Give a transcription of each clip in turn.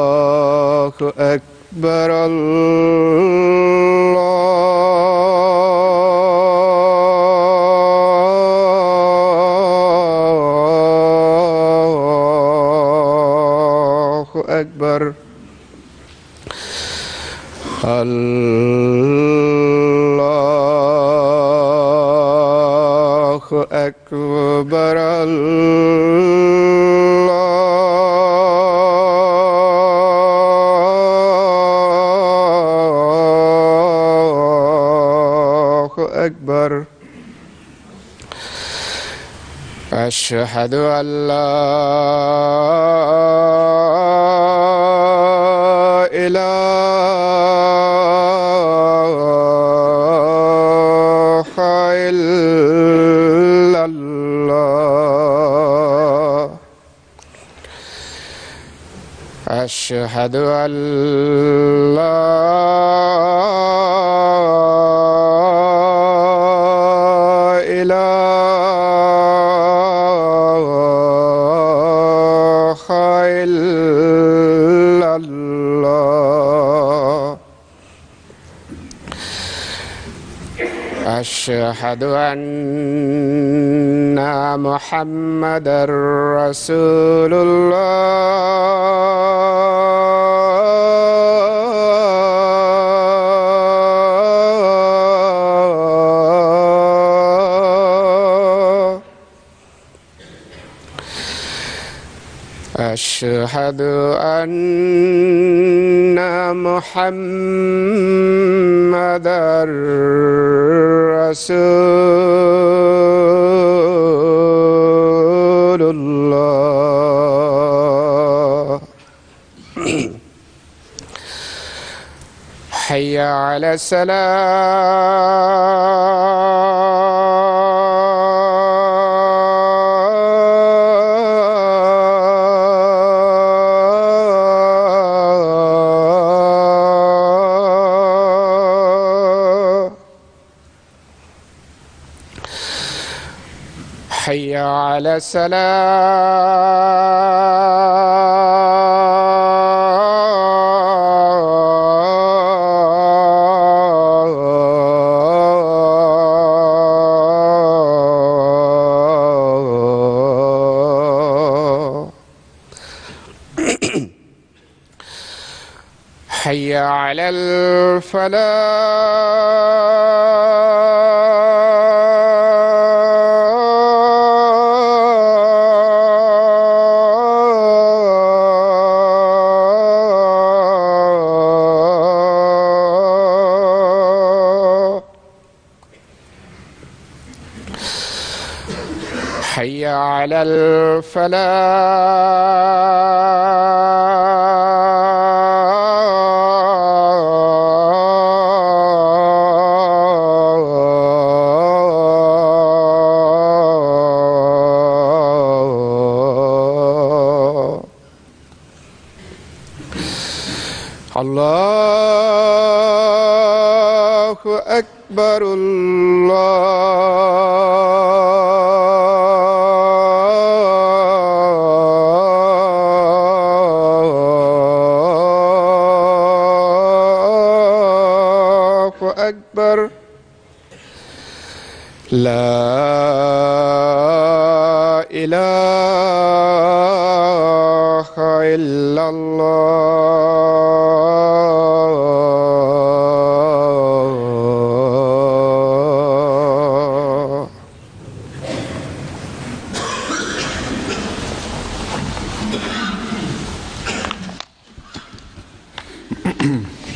الله أكبر. الله أكبر. الله أكبر. الله أكبر. أشهد أن لا إله إلا الله. أشهد أن لا إله إلا الله. أشهد أن محمدًا رسول الله. أشهد أن محمدًا رسول الله. حي على الصلاة. حي على الصلاة. حي على الفلاح. حي على الفلاح. الله أكبر. الله أكبر. لا إله إلا الله.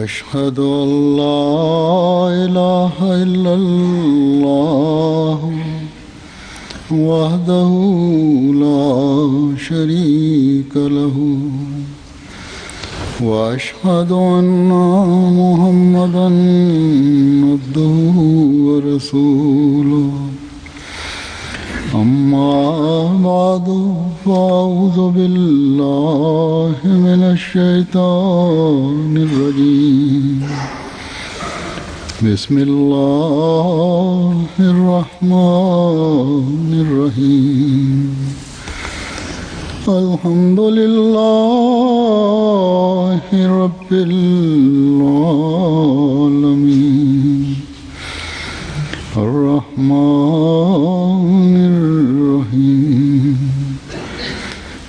أشهد أن لا إله إلا الله وحده لا شريك له وأشهد أن محمدًا عبده ورسوله أما بعد فأعوذ بالله من الشيطان الرجيم بسم الله الرحمن الرحيم الحمد لله رب العالمين الرحمن الرحيم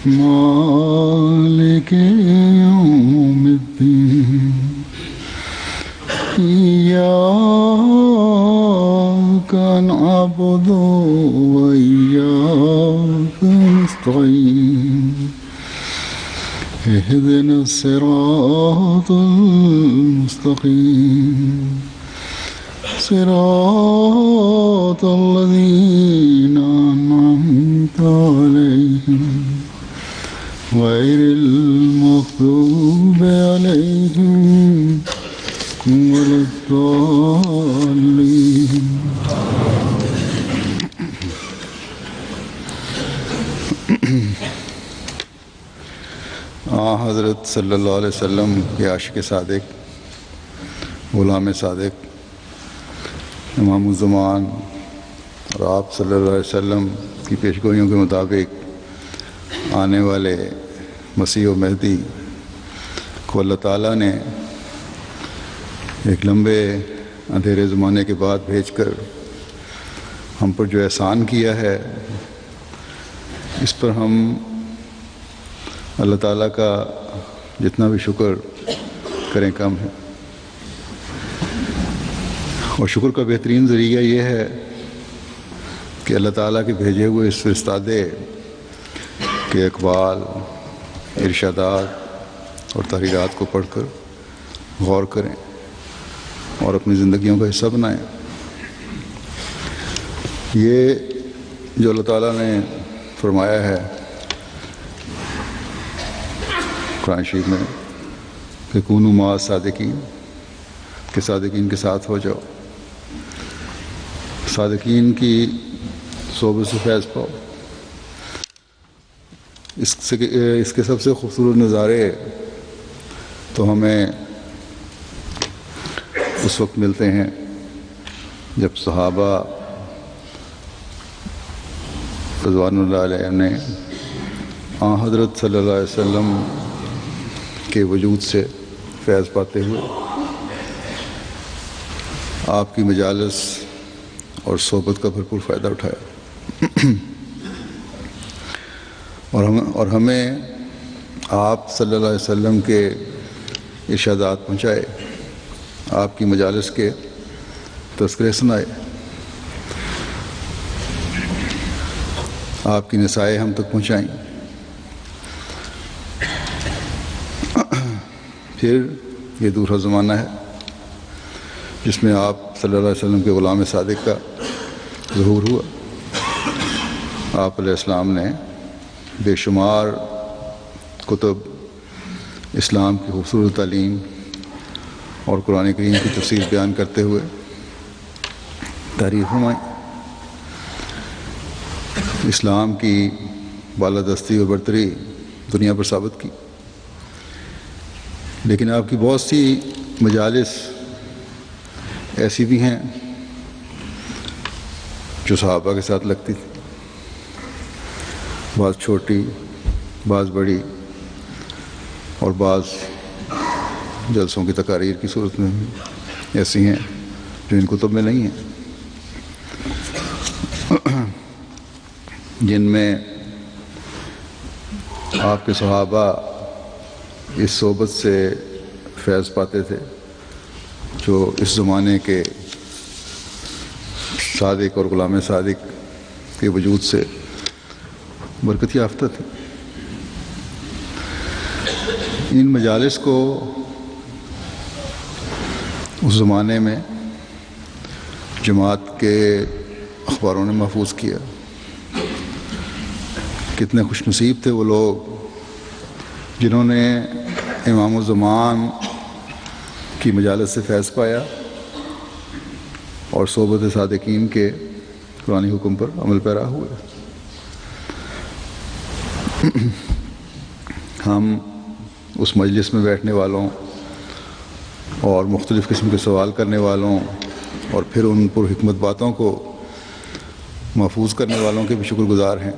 مالك يوم الدين إياك نعبد وإياك نستعين اهدنا الصراط المستقيم صراط الذين أنعمت عليهم غير المغضوب عليهم ولا الضالين حضرت صلی اللہ علیہ وسلم کے عاشق صادق، غلام صادق، امام الزمان اور آپ صلی اللہ علیہ وسلم کی پیشگوئیوں کے مطابق آنے والے مسیح و مہدی کو اللہ تعالیٰ نے ایک لمبے اندھیرے زمانے کے بعد بھیج کر ہم پر جو احسان کیا ہے، اس پر ہم اللہ تعالیٰ کا جتنا بھی شکر کریں کم ہے۔ اور شکر کا بہترین ذریعہ یہ ہے کہ اللہ تعالیٰ کے بھیجے ہوئے اس فرستادے کے اقوال، ارشادات اور تحریرات کو پڑھ کر غور کریں اور اپنی زندگیوں کا حصہ بنائیں۔ یہ جو اللہ تعالیٰ نے فرمایا ہے قرآن شریف میں کہ کونوا مع الصادقین، کہ صادقین کے ساتھ ہو جاؤ، صادقین کی صحبت سے فیض پاؤ۔ اس کے سب سے خوبصورت نظارے تو ہمیں اس وقت ملتے ہیں جب صحابہ رضوان اللہ علیہ نے حضرت صلی اللہ علیہ وسلم کے وجود سے فیض پاتے ہوئے آپ کی مجالس اور صحبت کا بھرپور فائدہ اٹھایا، اور ہمیں آپ صلی اللہ علیہ وسلم کے ارشادات پہنچائے، آپ کی مجالس کے تذکرے سنائے، آپ کی نصائح ہم تک پہنچائیں۔ پھر یہ دوسرا زمانہ ہے جس میں آپ صلی اللہ علیہ وسلم کے غلام صادق کا ظہور ہوا۔ آپ علیہ السلام نے بے شمار کتب، اسلام کی خوبصورت تعلیم اور قرآن کریم کی تفسیر بیان کرتے ہوئے تحریر فرمائی، اسلام کی بالادستی اور برتری دنیا پر ثابت کی۔ لیکن آپ کی بہت سی مجالس ایسی بھی ہیں جو صحابہ کے ساتھ لگتی تھی، بعض چھوٹی، بعض بڑی، اور بعض جلسوں کی تقاریر کی صورت میں بھی ایسی ہیں جو ان کتب میں نہیں ہیں، جن میں آپ کے صحابہ اس صحبت سے فیض پاتے تھے جو اس زمانے کے صادق اور غلام صادق کے وجود سے برکت یافتہ تھے۔ ان مجالس کو اس زمانے میں جماعت کے اخباروں نے محفوظ کیا۔ کتنے خوش نصیب تھے وہ لوگ جنہوں نے امام الزمان کی مجالس سے فیض پایا اور صحبت صادقین کے قرآنی حکم پر عمل پیرا ہوئے۔ ہم اس مجلس میں بیٹھنے والوں اور مختلف قسم کے سوال کرنے والوں اور پھر ان پر حکمت باتوں کو محفوظ کرنے والوں کے بھی شکر گزار ہیں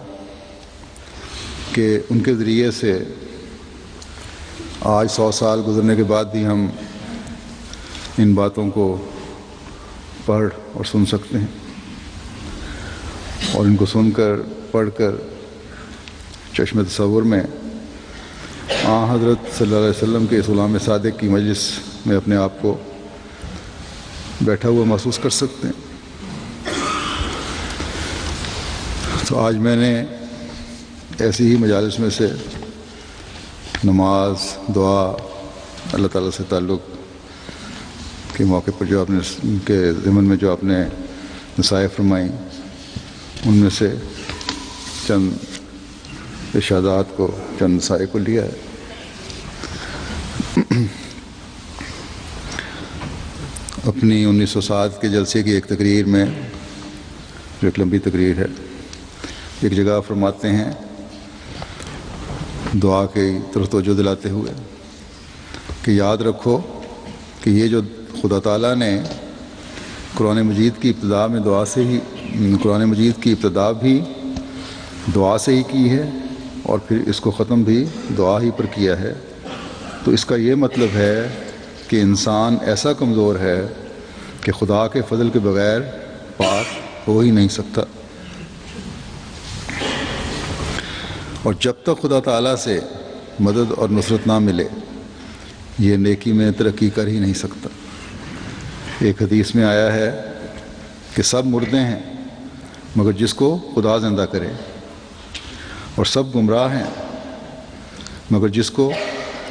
کہ ان کے ذریعے سے آج 100 سال گزرنے کے بعد بھی ہم ان باتوں کو پڑھ اور سن سکتے ہیں، اور ان کو سن کر پڑھ کر چشم تصور میں حضرت صلی اللہ علیہ وسلم کے اس غلام صادق کی مجلس میں اپنے آپ کو بیٹھا ہوا محسوس کر سکتے ہیں۔ تو آج میں نے ایسی ہی مجالس میں سے نماز، دعا، اللہ تعالیٰ سے تعلق کے موقع پر جو آپ نے کے ضمن میں جو آپ نے نصائح فرمائیں، ان میں سے چند ارشادات کو، چند نصائح کو لیا ہے۔ اپنی 1907 کے جلسے کی ایک تقریر میں، جو ایک لمبی تقریر ہے، ایک جگہ فرماتے ہیں دعا کی طرف توجہ دلاتے ہوئے کہ یاد رکھو کہ یہ جو خدا تعالیٰ نے قرآن مجید کی ابتدا میں دعا سے ہی، قرآن مجید کی ابتدا بھی دعا سے ہی کی ہے اور پھر اس کو ختم بھی دعا ہی پر کیا ہے، تو اس کا یہ مطلب ہے کہ انسان ایسا کمزور ہے کہ خدا کے فضل کے بغیر پاک ہو ہی نہیں سکتا، اور جب تک خدا تعالیٰ سے مدد اور نصرت نہ ملے یہ نیکی میں ترقی کر ہی نہیں سکتا۔ ایک حدیث میں آیا ہے کہ سب مردے ہیں مگر جس کو خدا زندہ کرے، اور سب گمراہ ہیں مگر جس کو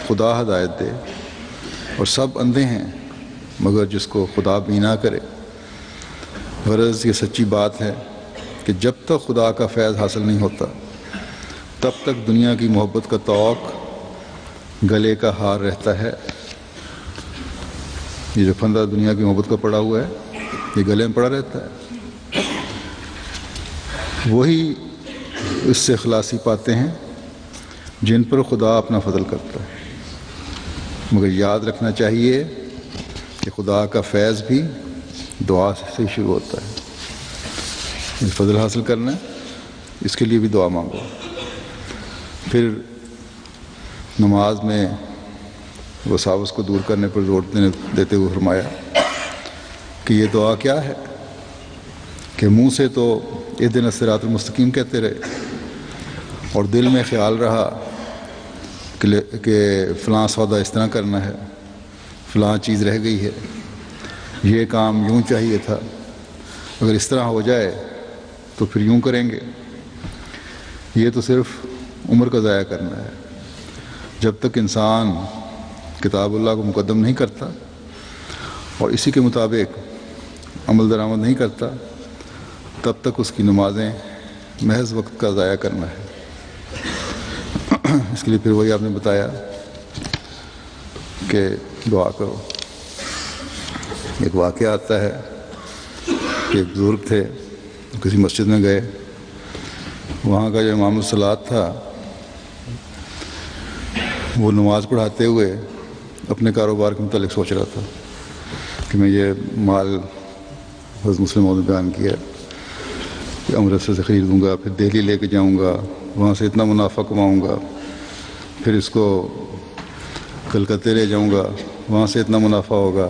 خدا ہدایت دے، اور سب اندھے ہیں مگر جس کو خدا بینا کرے۔ غرض یہ سچی بات ہے کہ جب تک خدا کا فیض حاصل نہیں ہوتا تب تک دنیا کی محبت کا طوق گلے کا ہار رہتا ہے۔ یہ جو پھندا دنیا کی محبت کا پڑا ہوا ہے یہ گلے میں پڑا رہتا ہے۔ وہی اس سے خلاصی پاتے ہیں جن پر خدا اپنا فضل کرتا ہے، مگر یاد رکھنا چاہیے کہ خدا کا فیض بھی دعا سے شروع ہوتا ہے۔ فضل حاصل کرنا ہے، اس کے لیے بھی دعا مانگو۔ پھر نماز میں وساوس کو دور کرنے پر زور دیتے ہوئے فرمایا کہ یہ دعا کیا ہے کہ منہ سے تو اہدنا الصراط المستقیم کہتے رہے اور دل میں خیال رہا کہ فلاں سودا اس طرح کرنا ہے، فلاں چیز رہ گئی ہے، یہ کام یوں چاہیے تھا، اگر اس طرح ہو جائے تو پھر یوں کریں گے۔ یہ تو صرف عمر کا ضائع کرنا ہے۔ جب تک انسان کتاب اللہ کو مقدم نہیں کرتا اور اسی کے مطابق عمل درآمد نہیں کرتا تب تک اس کی نمازیں محض وقت کا ضائع کرنا ہے۔ اس کے لیے پھر وہی آپ نے بتایا کہ دعا کرو۔ ایک واقعہ آتا ہے کہ ایک بزرگ تھے، کسی مسجد میں گئے، وہاں کا جو امام الصلاۃ تھا وہ نماز پڑھاتے ہوئے اپنے کاروبار کے متعلق سوچ رہا تھا کہ میں یہ مال حضرت مسلم نے بیان کیا کہ امرتسر سے خریدوں گا، پھر دہلی لے کے جاؤں گا، وہاں سے اتنا منافع کماؤں گا، پھر اس کو کلکتے لے جاؤں گا، وہاں سے اتنا منافع ہوگا،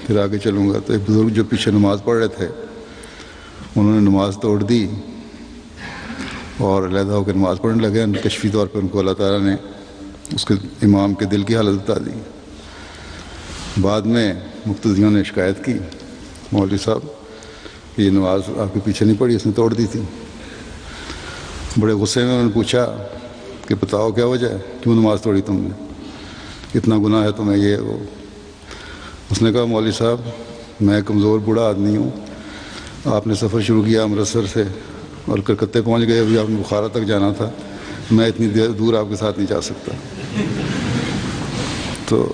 پھر آگے چلوں گا۔ تو ایک بزرگ جو پیچھے نماز پڑھ رہے تھے انہوں نے نماز توڑ دی اور علیحدہ ہو کے نماز پڑھنے لگے۔ کشفی طور پہ ان کو اللہ تعالیٰ نے اس کے امام کے دل کی حالت بتا دی۔ بعد میں مقتدیوں نے شکایت کی، مولوی صاحب یہ نماز آپ کے پیچھے نہیں پڑھی، اس نے توڑ دی تھی۔ بڑے غصے میں انہوں نے پوچھا کہ بتاؤ کیا وجہ ہے، کیوں نماز توڑی تم نے، اتنا گناہ ہے تمہیں یہ وہ۔ اس نے کہا مولوی صاحب میں کمزور بوڑھا آدمی ہوں، آپ نے سفر شروع کیا امرتسر سے اور کلکتے پہنچ گئے، ابھی آپ نے بخارا تک جانا تھا، میں اتنی دور آپ کے ساتھ نہیں جا سکتا۔ تو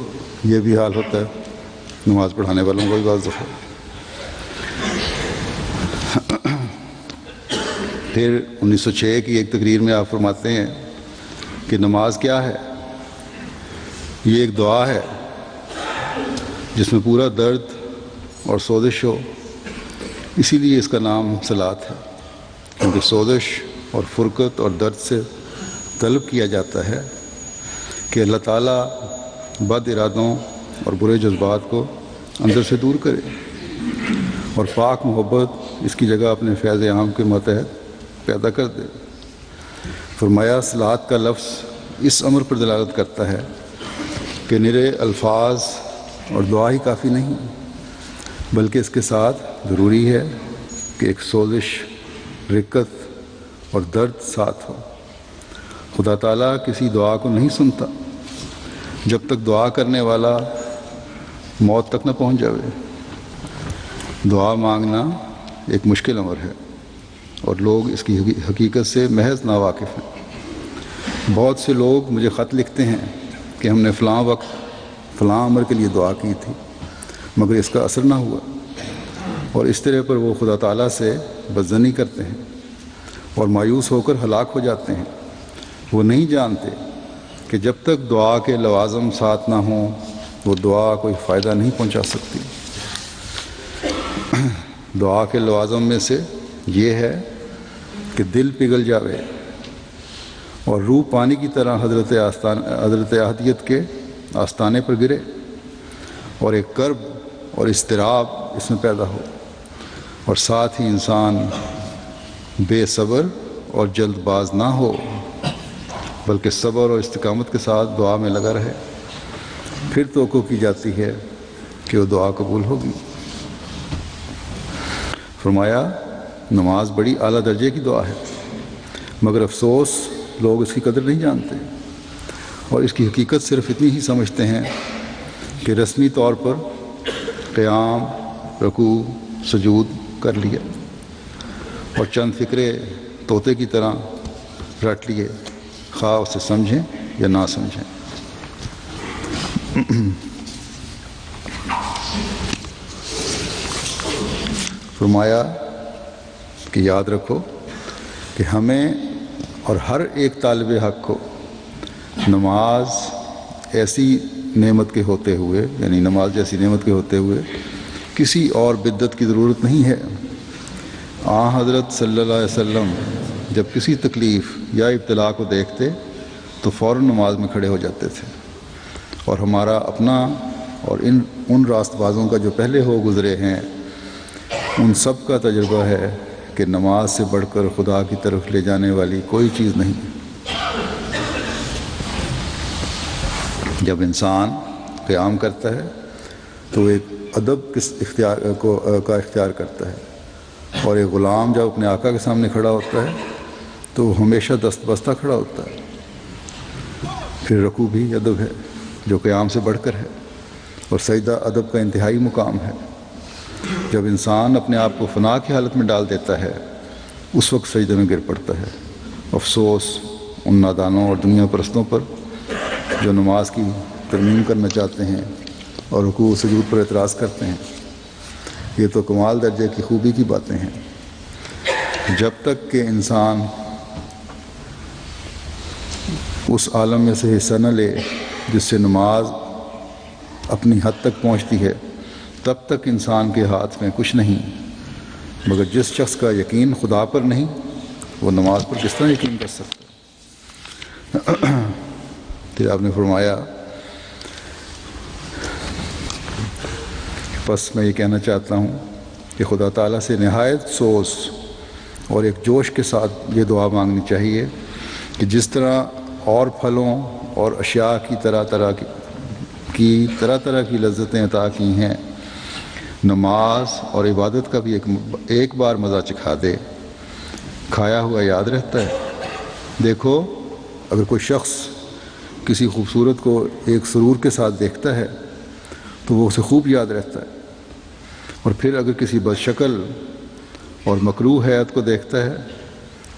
یہ بھی حال ہوتا ہے نماز پڑھانے والوں کو بھی بعض دفعہ۔ پھر 1906 کی ایک تقریر میں آپ فرماتے ہیں کہ نماز کیا ہے؟ یہ ایک دعا ہے جس میں پورا درد اور سوزش ہو، اسی لیے اس کا نام صلاۃ ہے، کیونکہ سوزش اور فرقت اور درد سے طلب کیا جاتا ہے کہ اللہ تعالیٰ بد ارادوں اور برے جذبات کو اندر سے دور کرے اور پاک محبت اس کی جگہ اپنے فیض عام کے ماتحت پیدا کر دے۔ فرمایا صلاۃ کا لفظ اس امر پر دلالت کرتا ہے کہ نرے الفاظ اور دعا ہی کافی نہیں، بلکہ اس کے ساتھ ضروری ہے کہ ایک سوزش، رقت اور درد ساتھ ہو۔ خدا تعالیٰ کسی دعا کو نہیں سنتا جب تک دعا کرنے والا موت تک نہ پہنچ جاوے۔ دعا مانگنا ایک مشکل امر ہے اور لوگ اس کی حقیقت سے محض ناواقف ہیں۔ بہت سے لوگ مجھے خط لکھتے ہیں کہ ہم نے فلاں وقت فلاں امر کے لیے دعا کی تھی مگر اس کا اثر نہ ہوا، اور اس طرح پر وہ خدا تعالیٰ سے بدظنی کرتے ہیں اور مایوس ہو کر ہلاک ہو جاتے ہیں۔ وہ نہیں جانتے کہ جب تک دعا کے لوازم ساتھ نہ ہوں وہ دعا کوئی فائدہ نہیں پہنچا سکتی۔ دعا کے لوازم میں سے یہ ہے کہ دل پگھل جاوے اور روح پانی کی طرح حضرت احدیت کے آستانے پر گرے، اور ایک کرب اور اضطراب اس میں پیدا ہو، اور ساتھ ہی انسان بے صبر اور جلد باز نہ ہو بلکہ صبر اور استقامت کے ساتھ دعا میں لگا رہے۔ پھر توقع کی جاتی ہے کہ وہ دعا قبول ہوگی۔ فرمایا نماز بڑی اعلیٰ درجے کی دعا ہے، مگر افسوس لوگ اس کی قدر نہیں جانتے اور اس کی حقیقت صرف اتنی ہی سمجھتے ہیں کہ رسمی طور پر قیام، رکوع، سجود کر لیا اور چند فکرے طوطے کی طرح رٹ لیے، خواہ اسے سمجھیں یا نہ سمجھیں۔ فرمایا کہ یاد رکھو کہ ہمیں اور ہر ایک طالب حق کو نماز ایسی نعمت کے ہوتے ہوئے، یعنی نماز جیسی نعمت کے ہوتے ہوئے کسی اور بدعت کی ضرورت نہیں ہے۔ حضرت صلی اللہ علیہ وسلم جب کسی تکلیف یا ابتلا کو دیکھتے تو فوراً نماز میں کھڑے ہو جاتے تھے، اور ہمارا اپنا اور ان راست بازوں کا جو پہلے ہو گزرے ہیں ان سب کا تجربہ ہے کہ نماز سے بڑھ کر خدا کی طرف لے جانے والی کوئی چیز نہیں۔ جب انسان قیام کرتا ہے تو وہ ایک ادب کا اختیار کرتا ہے، اور ایک غلام جب اپنے آقا کے سامنے کھڑا ہوتا ہے تو وہ ہمیشہ دست بستہ کھڑا ہوتا ہے۔ پھر رکوع بھی ادب ہے جو قیام سے بڑھ کر ہے، اور سجدہ ادب کا انتہائی مقام ہے۔ جب انسان اپنے آپ کو فنا کی حالت میں ڈال دیتا ہے اس وقت سجدے میں گر پڑتا ہے۔ افسوس ان نادانوں اور دنیا پرستوں پر جو نماز کی ترمیم کرنا چاہتے ہیں اور رکوع و سجود پر اعتراض کرتے ہیں۔ یہ تو کمال درجے کی خوبی کی باتیں ہیں۔ جب تک کہ انسان اس عالم میں سے حصہ نہ لے جس سے نماز اپنی حد تک پہنچتی ہے، تب تک انسان کے ہاتھ میں کچھ نہیں، مگر جس شخص کا یقین خدا پر نہیں وہ نماز پر کس طرح یقین کر سکتا ہے؟ پھر آپ نے فرمایا بس میں یہ کہنا چاہتا ہوں کہ خدا تعالیٰ سے نہایت سوز اور ایک جوش کے ساتھ یہ دعا مانگنی چاہیے کہ جس طرح اور پھلوں اور اشیاء کی طرح طرح کی لذتیں عطا کی ہیں، نماز اور عبادت کا بھی ایک بار مزہ چکھا دے، کھایا ہوا یاد رہتا ہے۔ دیکھو اگر کوئی شخص کسی خوبصورت کو ایک سرور کے ساتھ دیکھتا ہے تو وہ اسے خوب یاد رہتا ہے، اور پھر اگر کسی بد شکل اور مکروہ حیات کو دیکھتا ہے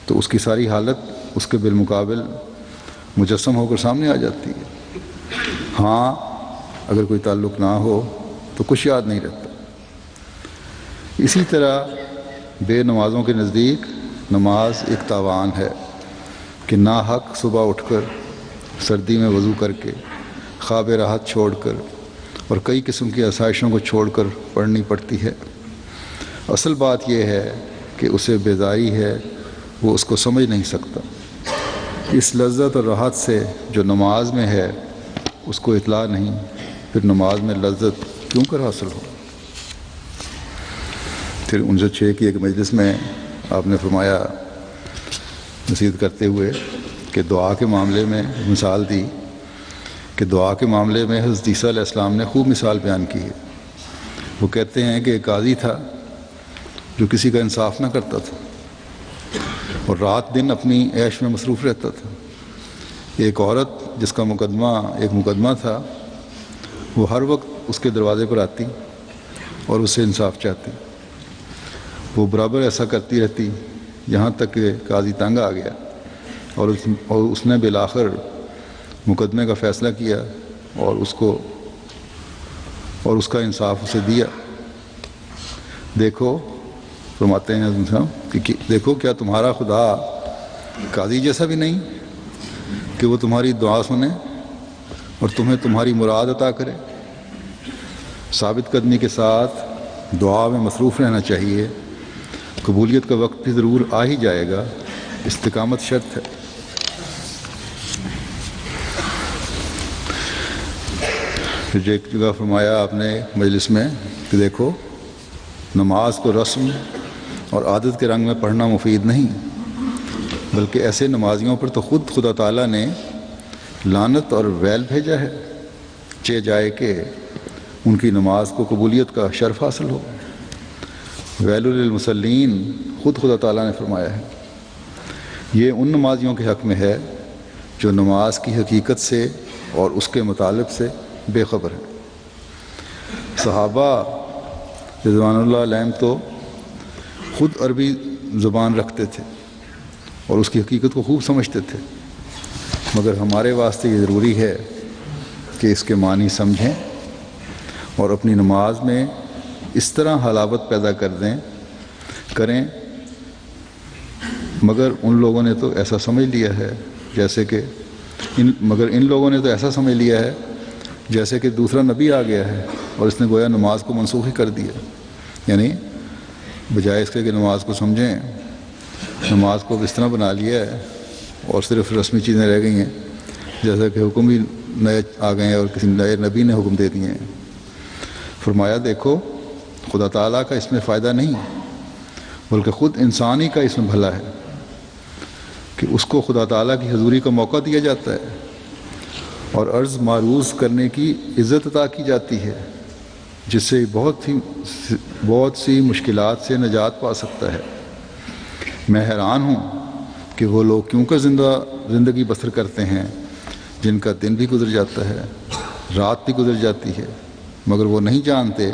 تو اس کی ساری حالت اس کے بالمقابل مجسم ہو کر سامنے آ جاتی ہے۔ ہاں اگر کوئی تعلق نہ ہو تو کچھ یاد نہیں رہتا۔ اسی طرح بے نمازوں کے نزدیک نماز ایک تاوان ہے کہ ناحق صبح اٹھ کر سردی میں وضو کر کے، خواب راحت چھوڑ کر اور کئی قسم کی آسائشوں کو چھوڑ کر پڑھنی پڑتی ہے۔ اصل بات یہ ہے کہ اسے بیزاری ہے، وہ اس کو سمجھ نہیں سکتا۔ اس لذت اور راحت سے جو نماز میں ہے اس کو اطلاع نہیں، پھر نماز میں لذت کیوں کر حاصل ہو؟ پھر 1906 کی ایک مجلس میں آپ نے فرمایا، نصیحت کرتے ہوئے، کہ دعا کے معاملے میں مثال دی کہ دعا کے معاملے میں حضرت عیسیٰ علیہ السلام نے خوب مثال بیان کی ہے۔ وہ کہتے ہیں کہ ایک قاضی تھا جو کسی کا انصاف نہ کرتا تھا اور رات دن اپنی عیش میں مصروف رہتا تھا۔ ایک عورت جس کا مقدمہ تھا، وہ ہر وقت اس کے دروازے پر آتی اور اس سے انصاف چاہتی۔ وہ برابر ایسا کرتی رہتی یہاں تک کہ قاضی تنگ آ گیا اور اس نے بالآخر مقدمے کا فیصلہ کیا اور اس کا انصاف اسے دیا۔ دیکھو، فرماتے ہیں کہ دیکھو کیا تمہارا خدا قاضی جیسا بھی نہیں کہ وہ تمہاری دعا سنے اور تمہیں تمہاری مراد عطا کرے۔ ثابت قدمی کے ساتھ دعا میں مصروف رہنا چاہیے، قبولیت کا وقت بھی ضرور آ ہی جائے گا، استقامت شرط ہے۔ پھر ایک جگہ فرمایا آپ نے مجلس میں کہ دیکھو، نماز کو رسم اور عادت کے رنگ میں پڑھنا مفید نہیں، بلکہ ایسے نمازیوں پر تو خود خدا تعالیٰ نے لعنت اور ویل بھیجا ہے، چہ جائے کہ ان کی نماز کو قبولیت کا شرف حاصل ہو۔ ویل للمصلین خود خدا تعالیٰ نے فرمایا ہے۔ یہ ان نمازیوں کے حق میں ہے جو نماز کی حقیقت سے اور اس کے مطالب سے بے خبر ہے۔ صحابہ رضوان اللہ علیہم تو خود عربی زبان رکھتے تھے اور اس کی حقیقت کو خوب سمجھتے تھے، مگر ہمارے واسطے یہ ضروری ہے کہ اس کے معنی سمجھیں اور اپنی نماز میں اس طرح حلاوت پیدا کریں، مگر ان لوگوں نے تو ایسا سمجھ لیا ہے جیسے کہ دوسرا نبی آ گیا ہے اور اس نے گویا نماز کو منسوخ ہی کر دیا۔ یعنی بجائے اس کے کہ نماز کو سمجھیں، نماز کو اس طرح بنا لیا ہے اور صرف رسمی چیزیں رہ گئی ہیں، جیسا کہ حکم بھی نئے آ گئے ہیں اور کسی نئے نبی نے حکم دے دیے ہیں۔ فرمایا دیکھو، خدا تعالیٰ کا اس میں فائدہ نہیں بلکہ خود انسان ہی کا اس میں بھلا ہے کہ اس کو خدا تعالیٰ کی حضوری کا موقع دیا جاتا ہے اور عرض معروض کرنے کی عزت عطا کی جاتی ہے، جس سے بہت سی مشکلات سے نجات پا سکتا ہے۔ میں حیران ہوں کہ وہ لوگ کیوں کر زندگی بسر کرتے ہیں جن کا دن بھی گزر جاتا ہے، رات بھی گزر جاتی ہے، مگر وہ نہیں جانتے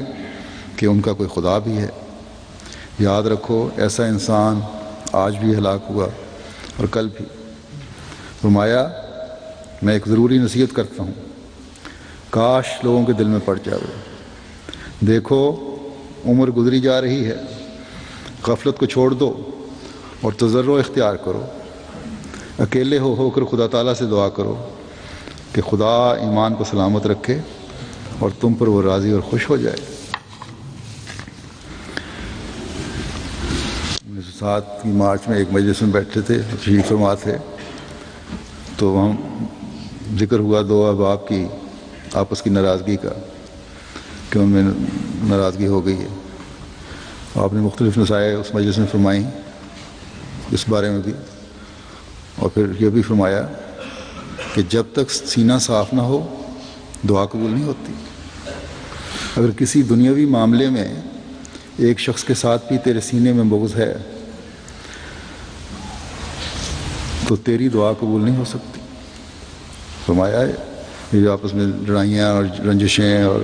کہ ان کا کوئی خدا بھی ہے۔ یاد رکھو، ایسا انسان آج بھی ہلاک ہوا اور کل بھی۔ فرمایا، میں ایک ضروری نصیحت کرتا ہوں، کاش لوگوں کے دل میں پڑ جاوے۔ دیکھو، عمر گزری جا رہی ہے، غفلت کو چھوڑ دو اور تضرع اختیار کرو۔ اکیلے ہو کر خدا تعالیٰ سے دعا کرو کہ خدا ایمان کو سلامت رکھے اور تم پر وہ راضی اور خوش ہو جائے۔ 1907 کی مارچ میں ایک مجلس میں بیٹھے تھے، تشریف فرما تھے، تو وہاں ذکر ہوا دو احباب کی آپس کی ناراضگی کا کہ ان میں ناراضگی ہو گئی ہے۔ آپ نے مختلف نصائح اس مجلس میں فرمائیں اس بارے میں بھی، اور پھر یہ بھی فرمایا کہ جب تک سینہ صاف نہ ہو دعا قبول نہیں ہوتی۔ اگر کسی دنیاوی معاملے میں ایک شخص کے ساتھ بھی تیرے سینے میں بغض ہے تو تیری دعا قبول نہیں ہو سکتی۔ فرمایا ہے یہ جو آپس میں لڑائیاں اور رنجشیں اور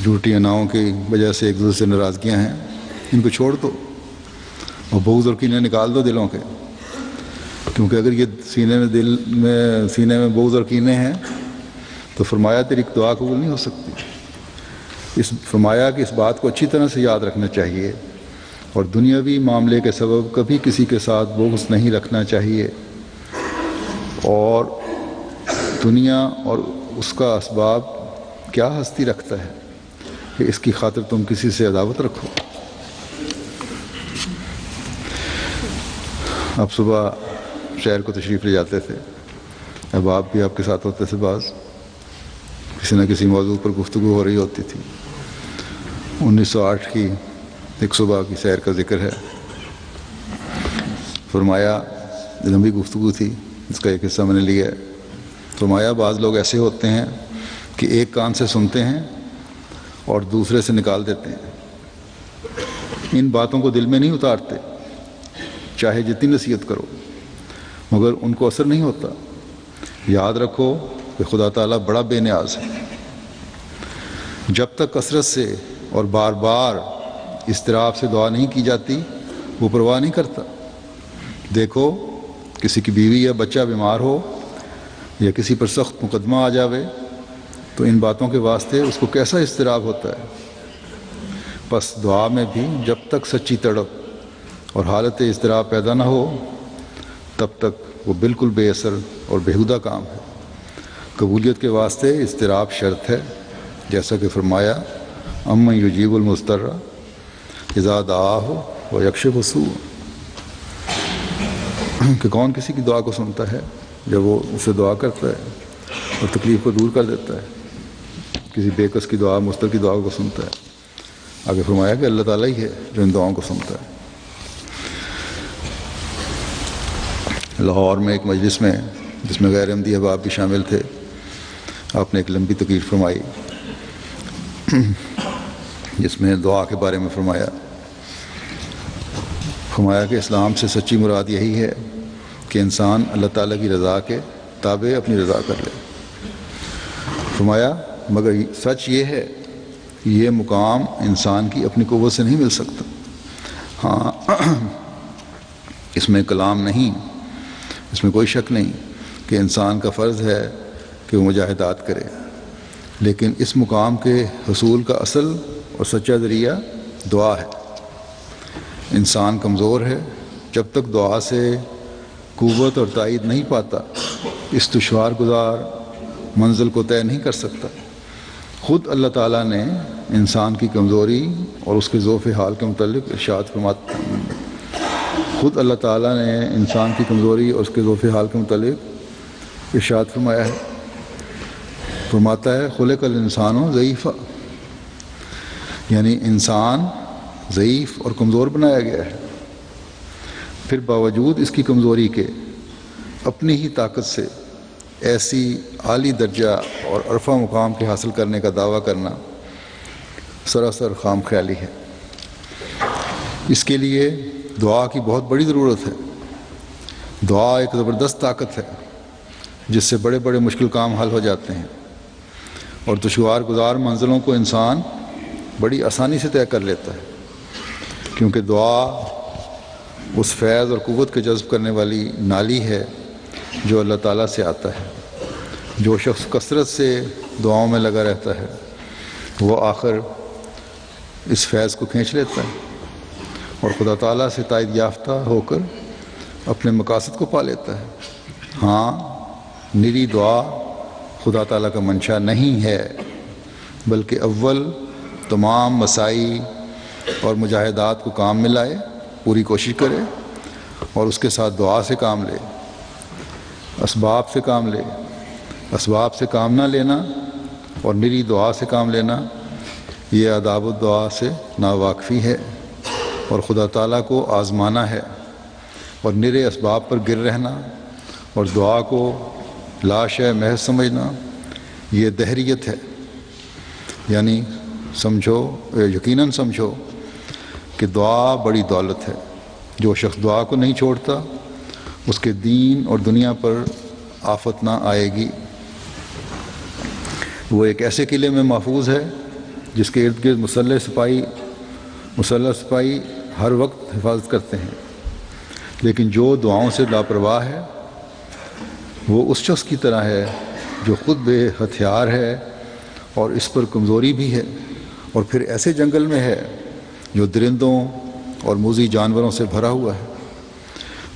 جھوٹی اناؤں کی وجہ سے ایک دوسرے سے ناراضگیاں ہیں، ان کو چھوڑ دو اور بغض اور کینے نکال دو دلوں کے، کیونکہ اگر یہ سینے میں بغض اور کینے ہیں تو فرمایا تیری دعا قبول نہیں ہو سکتی۔ فرمایا کہ اس بات کو اچھی طرح سے یاد رکھنا چاہیے اور دنیاوی معاملے کے سبب کبھی کسی کے ساتھ بغض نہیں رکھنا چاہیے۔ اور دنیا اور اس کا اسباب کیا ہستی رکھتا ہے کہ اس کی خاطر تم کسی سے عداوت رکھو۔ اب صبح شہر کو تشریف لے جاتے تھے، اب آپ بھی آپ کے ساتھ ہوتے تھے، بعض کسی نہ کسی موضوع پر گفتگو ہو رہی ہوتی تھی۔ 1908 کی ایک صبح کی سیر کا ذکر ہے۔ فرمایا، لمبی گفتگو تھی، اس کا ایک حصہ میں نے لیا ہے۔ فرمایا بعض لوگ ایسے ہوتے ہیں کہ ایک کان سے سنتے ہیں اور دوسرے سے نکال دیتے ہیں، ان باتوں کو دل میں نہیں اتارتے چاہے جتنی نصیحت کرو، مگر ان کو اثر نہیں ہوتا۔ یاد رکھو کہ خدا تعالیٰ بڑا بے نیاز ہے۔ جب تک کثرت سے اور بار بار اضطراب سے دعا نہیں کی جاتی وہ پرواہ نہیں کرتا۔ دیکھو کسی کی بیوی یا بچہ بیمار ہو یا کسی پر سخت مقدمہ آ جاوے تو ان باتوں کے واسطے اس کو کیسا اضطراب ہوتا ہے۔ پس دعا میں بھی جب تک سچی تڑپ اور حالت اضطراب پیدا نہ ہو تب تک وہ بالکل بے اثر اور بیہودہ کام ہے۔ قبولیت کے واسطے اضطراب شرط ہے، جیسا کہ فرمایا امن یجیب المضطر اذا دعاہ ویکشف السوء، کہ کون کسی کی دعا کو سنتا ہے جب وہ اسے دعا کرتا ہے اور تکلیف کو دور کر دیتا ہے۔ کسی بے کس کی دعا، مضطر کی دعا کو سنتا ہے۔ آگے فرمایا کہ اللہ تعالیٰ ہی ہے جو ان دعاؤں کو سنتا ہے۔ لاہور میں ایک مجلس میں جس میں غیر احمدی احباب بھی شامل تھے، آپ نے ایک لمبی تقریر فرمائی جس میں دعا کے بارے میں فرمایا کہ اسلام سے سچی مراد یہی ہے کہ انسان اللہ تعالیٰ کی رضا کے تابع اپنی رضا کر لے۔ فرمایا مگر سچ یہ ہے کہ یہ مقام انسان کی اپنی قوت سے نہیں مل سکتا۔ ہاں اس میں کلام نہیں، اس میں کوئی شک نہیں کہ انسان کا فرض ہے کہ وہ مجاہدات کرے، لیکن اس مقام کے حصول کا اصل اور سچا ذریعہ دعا ہے۔ انسان کمزور ہے، جب تک دعا سے قوت اور تائید نہیں پاتا اس دشوار گزار منزل کو طے نہیں کر سکتا۔ خود اللہ تعالیٰ نے انسان کی کمزوری اور اس کے ضعف حال کے متعلق ارشاد فرماتا خود اللہ تعالیٰ نے انسان کی کمزوری اور اس کے ضعف حال کے متعلق ارشاد فرمایا ہے۔ فرماتا ہے خلق الانسان ضعیفا، یعنی انسان ضعیف اور کمزور بنایا گیا ہے، پھر باوجود اس کی کمزوری کے اپنی ہی طاقت سے ایسی عالی درجہ اور عرفہ مقام کے حاصل کرنے کا دعویٰ کرنا سراسر خام خیالی ہے۔ اس کے لیے دعا کی بہت بڑی ضرورت ہے۔ دعا ایک زبردست طاقت ہے جس سے بڑے بڑے مشکل کام حل ہو جاتے ہیں، اور دشوار گزار منزلوں کو انسان بڑی آسانی سے طے کر لیتا ہے، کیونکہ دعا اس فیض اور قوت کے جذب کرنے والی نالی ہے جو اللہ تعالیٰ سے آتا ہے۔ جو شخص کثرت سے دعاؤں میں لگا رہتا ہے وہ آخر اس فیض کو کھینچ لیتا ہے اور خدا تعالیٰ سے تائید یافتہ ہو کر اپنے مقاصد کو پا لیتا ہے۔ ہاں نری دعا خدا تعالیٰ کا منشا نہیں ہے، بلکہ اول تمام مسائی اور مجاہدات کو کام میں لائے، پوری کوشش کرے اور اس کے ساتھ دعا سے کام لے، اسباب سے کام لے۔ اسباب سے کام نہ لینا اور نری دعا سے کام لینا یہ آداب الدعا سے ناواقفی ہے اور خدا تعالیٰ کو آزمانا ہے، اور نرے اسباب پر گر رہنا اور دعا کو لاش محض سمجھنا یہ دہریت ہے۔ یعنی سمجھو، یقیناً سمجھو کہ دعا بڑی دولت ہے۔ جو شخص دعا کو نہیں چھوڑتا اس کے دین اور دنیا پر آفت نہ آئے گی۔ وہ ایک ایسے قلعے میں محفوظ ہے جس کے ارد گرد مسلح سپاہی ہر وقت حفاظت کرتے ہیں، لیکن جو دعاؤں سے لاپرواہ ہے وہ اس شخص کی طرح ہے جو خود بے ہتھیار ہے اور اس پر کمزوری بھی ہے، اور پھر ایسے جنگل میں ہے جو درندوں اور موذی جانوروں سے بھرا ہوا ہے۔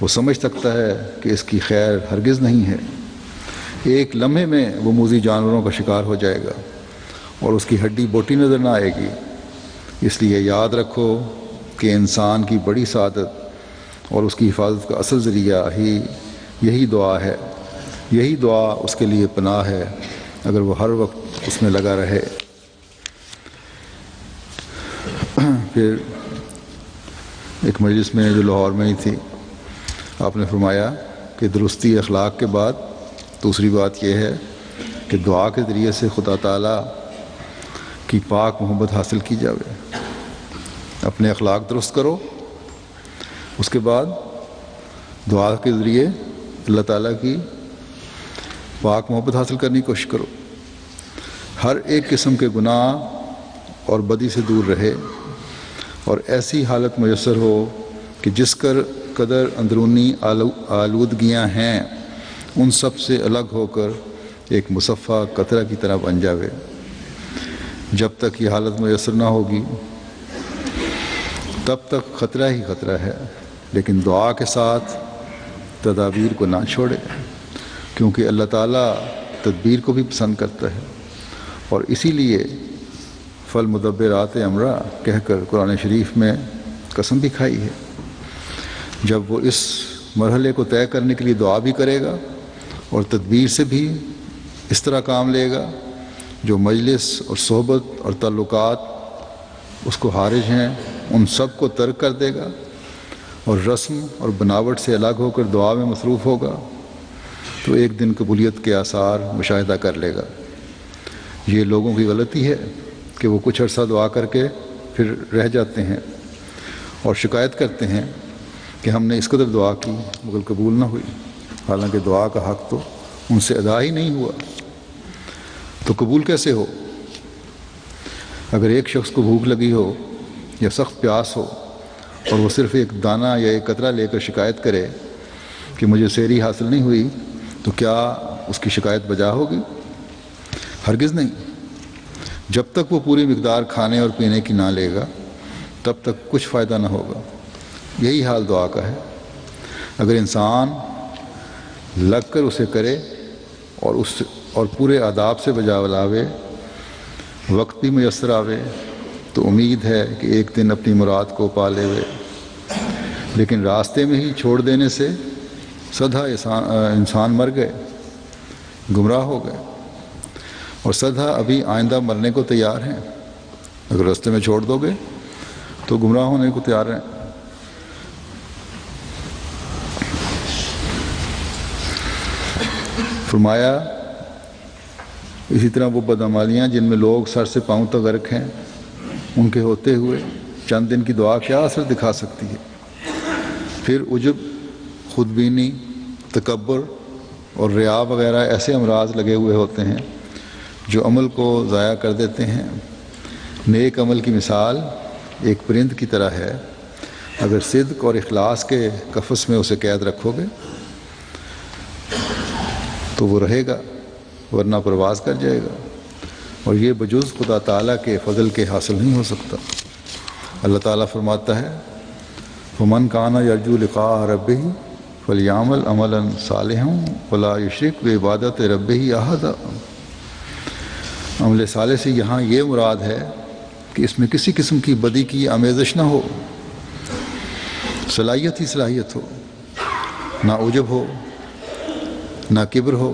وہ سمجھ سکتا ہے کہ اس کی خیر ہرگز نہیں ہے۔ ایک لمحے میں وہ موذی جانوروں کا شکار ہو جائے گا اور اس کی ہڈی بوٹی نظر نہ آئے گی۔ اس لیے یاد رکھو کہ انسان کی بڑی سعادت اور اس کی حفاظت کا اصل ذریعہ ہی یہی دعا ہے۔ یہی دعا اس کے لیے پناہ ہے اگر وہ ہر وقت اس میں لگا رہے۔ پھر ایک مجلس میں جو لاہور میں ہی تھی، آپ نے فرمایا کہ درستی اخلاق کے بعد دوسری بات یہ ہے کہ دعا کے ذریعے سے خدا تعالیٰ کی پاک محبت حاصل کی جاوے۔ اپنے اخلاق درست کرو، اس کے بعد دعا کے ذریعے اللہ تعالیٰ کی پاک محبت حاصل کرنے کی کوشش کرو۔ ہر ایک قسم کے گناہ اور بدی سے دور رہے اور ایسی حالت میسر ہو کہ جس قدر اندرونی آلودگیاں ہیں ان سب سے الگ ہو کر ایک مصفہ قطرہ کی طرح بن جاوے۔ جب تک یہ حالت میسر نہ ہوگی تب تک خطرہ ہی خطرہ ہے، لیکن دعا کے ساتھ تدابیر کو نہ چھوڑے، کیونکہ اللہ تعالیٰ تدبیر کو بھی پسند کرتا ہے، اور اسی لیے فالمدبرات امرا کہہ کر قرآن شریف میں قسم بھی کھائی ہے۔ جب وہ اس مرحلے کو طے کرنے کے لیے دعا بھی کرے گا اور تدبیر سے بھی اس طرح کام لے گا جو مجلس اور صحبت اور تعلقات اس کو حارج ہیں ان سب کو ترک کر دے گا اور رسم اور بناوٹ سے الگ ہو کر دعا میں مصروف ہوگا، تو ایک دن قبولیت کے آثار مشاہدہ کر لے گا۔ یہ لوگوں کی غلطی ہے کہ وہ کچھ عرصہ دعا کر کے پھر رہ جاتے ہیں اور شکایت کرتے ہیں کہ ہم نے اس قدر دعا کی مگر قبول نہ ہوئی، حالانکہ دعا کا حق تو ان سے ادا ہی نہیں ہوا۔ تو قبول کیسے ہو؟ اگر ایک شخص کو بھوک لگی ہو یا سخت پیاس ہو اور وہ صرف ایک دانہ یا ایک قطرہ لے کر شکایت کرے کہ مجھے سحری حاصل نہیں ہوئی، تو کیا اس کی شکایت بجا ہوگی؟ ہرگز نہیں۔ جب تک وہ پوری مقدار کھانے اور پینے کی نہ لے گا تب تک کچھ فائدہ نہ ہوگا۔ یہی حال دعا کا ہے۔ اگر انسان لگ کر اسے کرے اور پورے آداب سے بجا لاوے، وقت بھی میسر آوے، تو امید ہے کہ ایک دن اپنی مراد کو پا لے۔ لیکن راستے میں ہی چھوڑ دینے سے سدھا انسان مر گئے، گمراہ ہو گئے، اور سدھا ابھی آئندہ مرنے کو تیار ہیں۔ اگر راستے میں چھوڑ دو گے تو گمراہ ہونے کو تیار ہیں۔ فرمایا اسی طرح وہ بدعمالیاں جن میں لوگ سر سے پاؤں تک غرق ہیں، ان کے ہوتے ہوئے چند دن کی دعا کیا اثر دکھا سکتی ہے؟ پھر عجب، خود بینی، تکبر اور ریا وغیرہ ایسے امراض لگے ہوئے ہوتے ہیں جو عمل کو ضائع کر دیتے ہیں۔ نیک عمل کی مثال ایک پرند کی طرح ہے، اگر صدق اور اخلاص کے قفس میں اسے قید رکھو گے تو وہ رہے گا، ورنہ پرواز کر جائے گا، اور یہ بجز خدا تعالیٰ کے فضل کے حاصل نہیں ہو سکتا۔ اللہ تعالیٰ فرماتا ہے فَمَنْ كَانَ يَرْجُو لِقَاءَ رَبِّهِ فَلْيَعْمَلْ عَمَلًا صَالِحًا وَلَا يُشْرِكْ بِعِبَادَةِ رَبِّهِ أَحَدًا۔ عمل صالح سے یہاں یہ مراد ہے کہ اس میں کسی قسم کی بدی کی آمیزش نہ ہو، صلاحیت ہی صلاحیت ہو، نہ عجب ہو، نہ کبر ہو،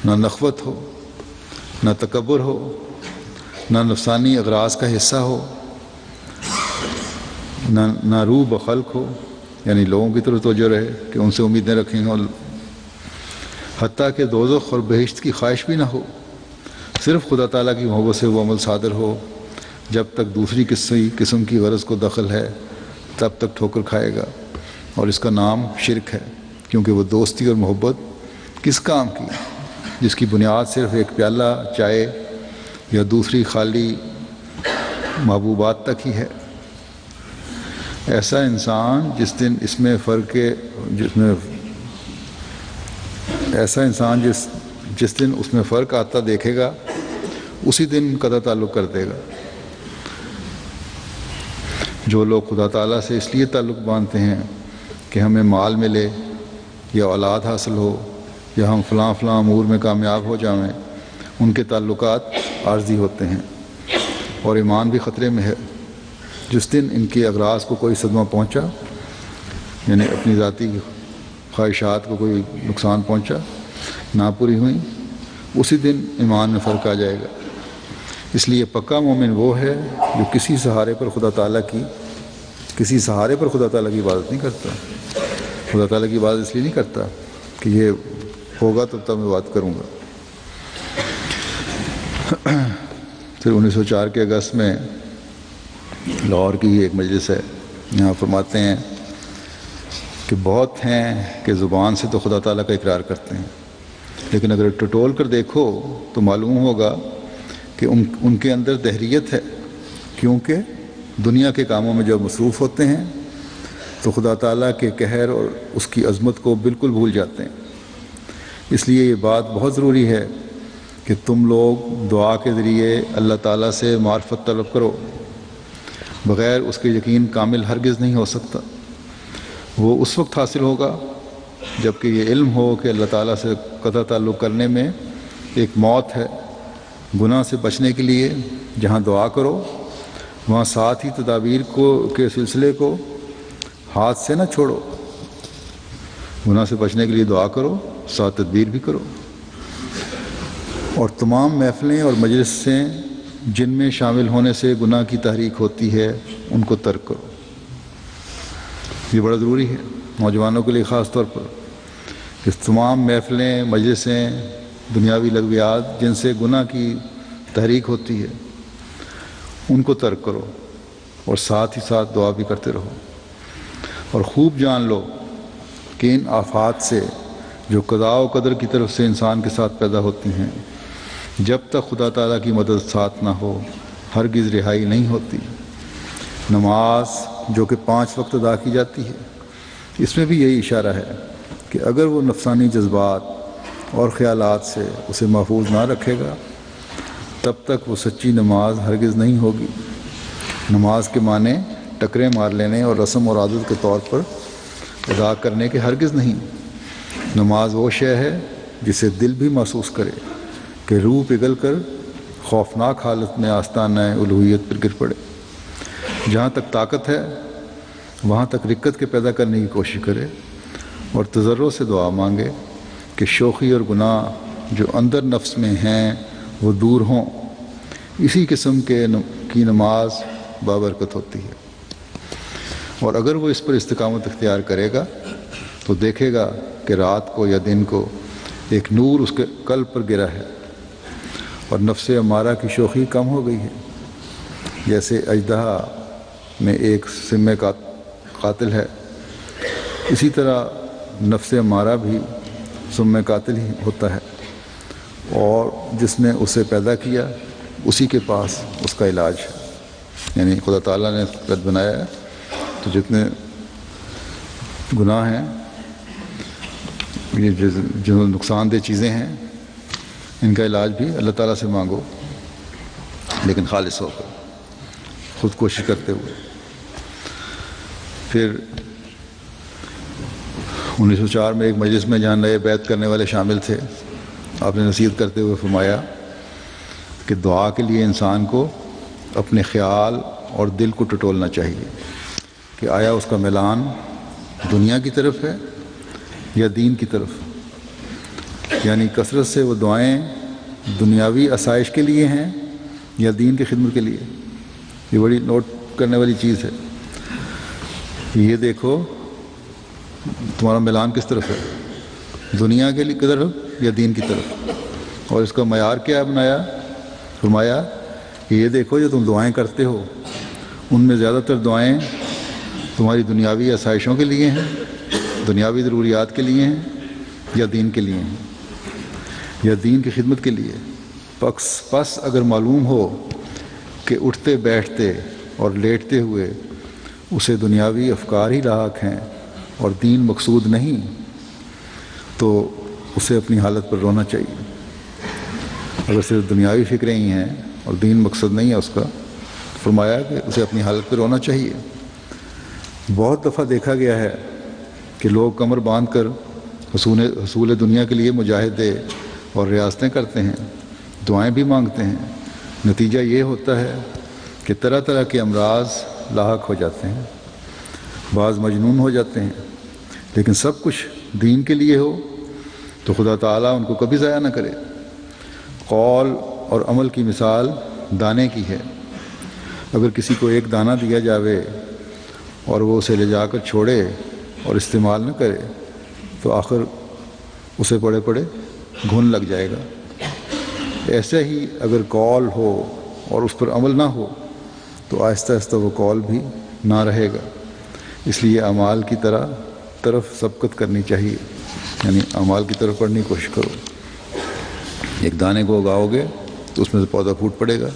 نہ نخوت ہو، نہ تکبر ہو، نہ نفسانی اغراض کا حصہ ہو، نہ روح بخلق ہو، یعنی لوگوں کی طرف توجہ رہے کہ ان سے امیدیں رکھیں، اور حتیٰ کہ دوزخ اور بہشت کی خواہش بھی نہ ہو۔ صرف خدا تعالیٰ کی محبت سے وہ عمل صادر ہو۔ جب تک دوسری کسی قسم کی غرض کو دخل ہے تب تک ٹھوکر کھائے گا، اور اس کا نام شرک ہے، کیونکہ وہ دوستی اور محبت کس کام کی جس کی بنیاد صرف ایک پیالہ چائے یا دوسری خالی محبوبات تک ہی ہے۔ ایسا انسان جس دن اس میں فرق آتا دیکھے گا اسی دن قطع تعلق کر دے گا۔ جو لوگ خدا تعالیٰ سے اس لیے تعلق باندھتے ہیں کہ ہمیں مال ملے یا اولاد حاصل ہو یا ہم فلاں امور میں کامیاب ہو جائیں، ان کے تعلقات عارضی ہوتے ہیں اور ایمان بھی خطرے میں ہے۔ جس دن ان کے اغراض کو کوئی صدمہ پہنچا، یعنی اپنی ذاتی خواہشات کو کوئی نقصان پہنچا، نہ پوری ہوئیں، اسی دن ایمان میں فرق آ جائے گا۔ اس لیے پکا مومن وہ ہے جو کسی سہارے پر خدا تعالیٰ کی عبادت نہیں کرتا۔ خدا تعالیٰ کی عبادت اس لیے نہیں کرتا کہ یہ ہوگا تو تب میں بات کروں گا۔ پھر 1904 کے اگست میں لاہور کی ایک مجلس ہے، یہاں فرماتے ہیں کہ بہت ہیں کہ زبان سے تو خدا تعالیٰ کا اقرار کرتے ہیں، لیکن اگر ٹٹول کر دیکھو تو معلوم ہوگا کہ ان کے اندر دہریت ہے، کیونکہ دنیا کے کاموں میں جب مصروف ہوتے ہیں تو خدا تعالیٰ کے قہر اور اس کی عظمت کو بالکل بھول جاتے ہیں۔ اس لیے یہ بات بہت ضروری ہے کہ تم لوگ دعا کے ذریعے اللہ تعالیٰ سے معرفت طلب کرو۔ بغیر اس کے یقین کامل ہرگز نہیں ہو سکتا۔ وہ اس وقت حاصل ہوگا جب کہ یہ علم ہو کہ اللہ تعالیٰ سے قطع تعلق کرنے میں ایک موت ہے۔ گناہ سے بچنے کے لیے جہاں دعا کرو وہاں ساتھ ہی تدابیر کے سلسلے کو ہاتھ سے نہ چھوڑو۔ گناہ سے بچنے کے لیے دعا کرو، ساتھ تدبیر بھی کرو۔ اور تمام محفلیں اور مجلسیں جن میں شامل ہونے سے گناہ کی تحریک ہوتی ہے ان کو ترک کرو۔ یہ بڑا ضروری ہے نوجوانوں کے لیے خاص طور پر کہ تمام محفلیں، مجلسیں، دنیاوی لغویات جن سے گناہ کی تحریک ہوتی ہے ان کو ترک کرو، اور ساتھ ہی ساتھ دعا بھی کرتے رہو۔ اور خوب جان لو کہ ان آفات سے جو قضاء و قدر کی طرف سے انسان کے ساتھ پیدا ہوتی ہیں، جب تک خدا تعالیٰ کی مدد ساتھ نہ ہو ہرگز رہائی نہیں ہوتی۔ نماز جو کہ 5 وقت ادا کی جاتی ہے، اس میں بھی یہی اشارہ ہے کہ اگر وہ نفسانی جذبات اور خیالات سے اسے محفوظ نہ رکھے گا تب تک وہ سچی نماز ہرگز نہیں ہوگی۔ نماز کے معنی ٹکریں مار لینے اور رسم اور عادت کے طور پر ادا کرنے کے ہرگز نہیں۔ نماز وہ شے ہے جسے دل بھی محسوس کرے کہ روح پگھل کر خوفناک حالت میں آستانہ الوہیت پر گر پڑے۔ جہاں تک طاقت ہے وہاں تک رکت کے پیدا کرنے کی کوشش کرے اور تضرع سے دعا مانگے کہ شوخی اور گناہ جو اندر نفس میں ہیں وہ دور ہوں۔ اسی قسم کی نماز بابرکت ہوتی ہے، اور اگر وہ اس پر استقامت اختیار کرے گا تو دیکھے گا کہ رات کو یا دن کو ایک نور اس کے قلب پر گرا ہے اور نفس امارہ کی شوخی کم ہو گئی ہے۔ جیسے اژدہا میں ایک سم قاتل ہے، اسی طرح نفس امارہ بھی سم قاتل ہی ہوتا ہے، اور جس نے اسے پیدا کیا اسی کے پاس اس کا علاج ہے۔ یعنی خدا تعالیٰ نے قد بنایا ہے تو جتنے گناہ ہیں، یہ جو نقصان دہ چیزیں ہیں، ان کا علاج بھی اللہ تعالیٰ سے مانگو، لیکن خالص ہو کر، خود کوشش کرتے ہوئے۔ پھر 1904 میں ایک مجلس میں جہاں نئے بیعت کرنے والے شامل تھے، آپ نے نصیحت کرتے ہوئے فرمایا کہ دعا کے لیے انسان کو اپنے خیال اور دل کو ٹٹولنا چاہیے کہ آیا اس کا میلان دنیا کی طرف ہے یا دین کی طرف، یعنی کثرت سے وہ دعائیں دنیاوی آسائش کے لیے ہیں یا دین کی خدمت کے لیے۔ یہ بڑی نوٹ کرنے والی چیز ہے۔ یہ دیکھو تمہارا میلان کس طرف ہے، دنیا کے لیے طرف یا دین کی طرف، اور اس کا معیار کیا بنایا؟ فرمایا کہ یہ دیکھو جو تم دعائیں کرتے ہو ان میں زیادہ تر دعائیں تمہاری دنیاوی آسائشوں کے لیے ہیں، دنیاوی ضروریات کے لیے ہیں یا دین کے لیے ہیں یا دین کی خدمت کے لیے۔ پس اگر معلوم ہو کہ اٹھتے بیٹھتے اور لیٹتے ہوئے اسے دنیاوی افکار ہی لاحق ہیں اور دین مقصود نہیں، تو اسے اپنی حالت پر رونا چاہیے۔ اگر صرف دنیاوی فکریں ہی ہیں اور دین مقصد نہیں ہے اس کا، فرمایا کہ اسے اپنی حالت پر رونا چاہیے۔ بہت دفعہ دیکھا گیا ہے کہ لوگ کمر باندھ کر حصول دنیا کے لیے مجاہدے اور ریاستیں کرتے ہیں، دعائیں بھی مانگتے ہیں، نتیجہ یہ ہوتا ہے کہ طرح طرح کے امراض لاحق ہو جاتے ہیں، بعض مجنون ہو جاتے ہیں۔ لیکن سب کچھ دین کے لیے ہو تو خدا تعالیٰ ان کو کبھی ضائع نہ کرے۔ قول اور عمل کی مثال دانے کی ہے۔ اگر کسی کو ایک دانہ دیا جاوے اور وہ اسے لے جا کر چھوڑے اور استعمال نہ کرے تو آخر اسے پڑے پڑے گھن لگ جائے گا۔ ایسے ہی اگر قول ہو اور اس پر عمل نہ ہو تو آہستہ آہستہ وہ قول بھی نہ رہے گا۔ اس لیے اعمال کی طرف سبقت کرنی چاہیے، یعنی اعمال کی طرف پڑھنے کی کوشش کرو۔ ایک دانے کو اگاؤ گے تو اس میں سے پودا پھوٹ پڑے گا،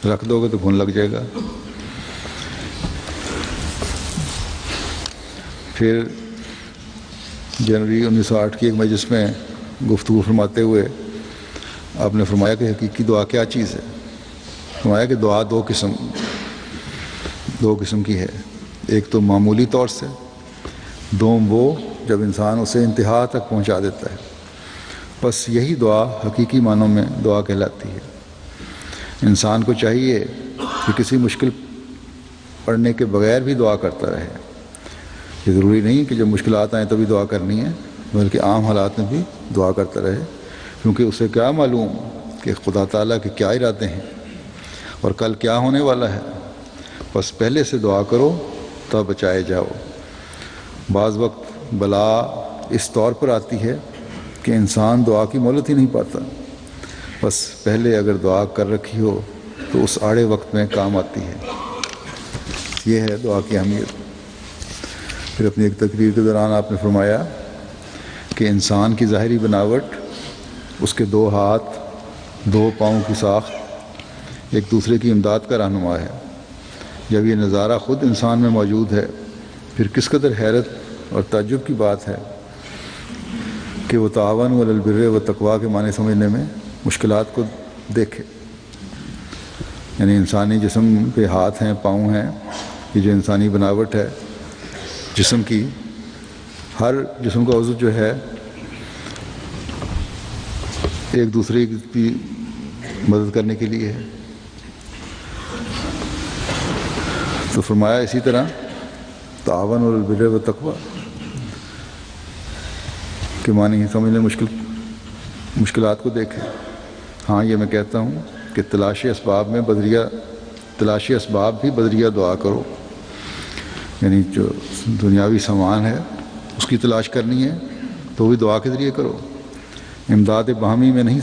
رکھ دو گے تو گھن لگ جائے گا۔ پھر جنوری 1908 کی ایک مجلس میں گفتگو فرماتے ہوئے آپ نے فرمایا کہ حقیقی دعا کیا چیز ہے؟ فرمایا کہ دعا دو قسم کی ہے، ایک تو معمولی طور سے، دوم وہ جب انسان اسے انتہا تک پہنچا دیتا ہے، بس یہی دعا حقیقی معنوں میں دعا کہلاتی ہے۔ انسان کو چاہیے کہ کسی مشکل پڑنے کے بغیر بھی دعا کرتا رہے۔ یہ ضروری نہیں کہ جب مشکلات آئیں تبھی دعا کرنی ہے، بلکہ عام حالات میں بھی دعا کرتا رہے، کیونکہ اسے کیا معلوم کہ خدا تعالیٰ کے کیا ارادے ہیں اور کل کیا ہونے والا ہے۔ بس پہلے سے دعا کرو تب بچائے جاؤ۔ بعض وقت بلا اس طور پر آتی ہے کہ انسان دعا کی مہلت ہی نہیں پاتا، بس پہلے اگر دعا کر رکھی ہو تو اس آڑے وقت میں کام آتی ہے۔ یہ ہے دعا کی اہمیت۔ پھر اپنی ایک تقریر کے دوران آپ نے فرمایا کہ انسان کی ظاہری بناوٹ، اس کے 2 ہاتھ 2 پاؤں کی ساخت ایک دوسرے کی امداد کا رہنما ہے۔ جب یہ نظارہ خود انسان میں موجود ہے پھر کس قدر حیرت اور تعجب کی بات ہے کہ وہ تعاون علی البر والتقویٰ کے معنی سمجھنے میں مشکلات کو دیکھے۔ یعنی انسانی جسم پہ ہاتھ ہیں، پاؤں ہیں، یہ جو انسانی بناوٹ ہے جسم کی، ہر جسم کا عضو جو ہے ایک دوسرے کی مدد کرنے کے لیے ہے۔ تو فرمایا اسی طرح تعاون علی البر والتقویٰ کے معنی سمجھنے مشکلات کو دیکھیں۔ ہاں یہ میں کہتا ہوں کہ تلاشی اسباب بھی بدریہ دعا کرو، یعنی جو دنیاوی سامان ہے اس کی تلاش کرنی ہے تو بھی دعا کے ذریعے کرو۔ امداد باہمی میں نہیں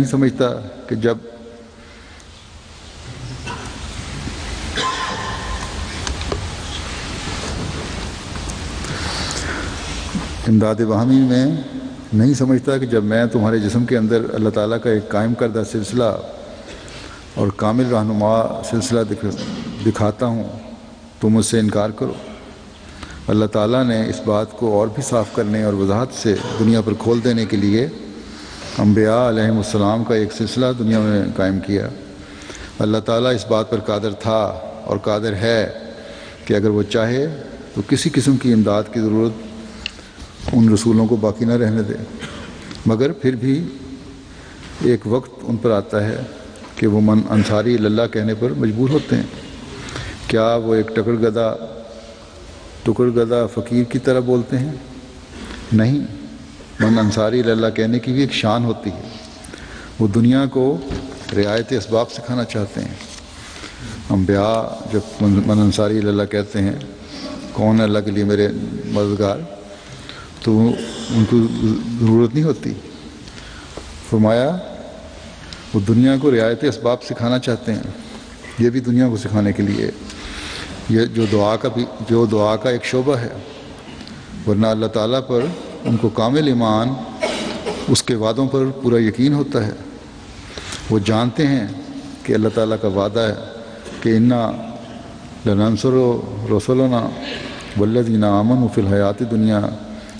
سمجھتا کہ جب میں تمہارے جسم کے اندر اللہ تعالیٰ کا ایک قائم کردہ سلسلہ اور کامل رہنما سلسلہ دکھاتا ہوں تو مجھ سے انکار کرو۔ اللہ تعالیٰ نے اس بات کو اور بھی صاف کرنے اور وضاحت سے دنیا پر کھول دینے کے لیے انبیاء علیہم السلام کا ایک سلسلہ دنیا میں قائم کیا۔ اللہ تعالیٰ اس بات پر قادر تھا اور قادر ہے کہ اگر وہ چاہے تو کسی قسم کی امداد کی ضرورت ان رسولوں کو باقی نہ رہنے دے، مگر پھر بھی ایک وقت ان پر آتا ہے کہ وہ من انصاری اللہ کہنے پر مجبور ہوتے ہیں۔ کیا وہ ایک ٹکڑ گدا فقیر کی طرح بولتے ہیں؟ نہیں، من انصاری اللہ کہنے کی بھی ایک شان ہوتی ہے۔ وہ دنیا کو رعایت اسباب سکھانا چاہتے ہیں۔ انبیاء جب من انصاری اللہ کہتے ہیں، کون ہے اللہ کے لیے میرے مددگار، تو ان کو ضرورت نہیں ہوتی۔ فرمایا وہ دنیا کو رعایت اسباب سکھانا چاہتے ہیں، یہ بھی دنیا کو سکھانے کے لیے، یہ جو دعا کا ایک شعبہ ہے، ورنہ اللہ تعالیٰ پر ان کو کامل ایمان، اس کے وعدوں پر پورا یقین ہوتا ہے۔ وہ جانتے ہیں کہ اللہ تعالیٰ کا وعدہ ہے کہ انا لننصر رسولنا والذین آمنوا فی الحیات دنیا،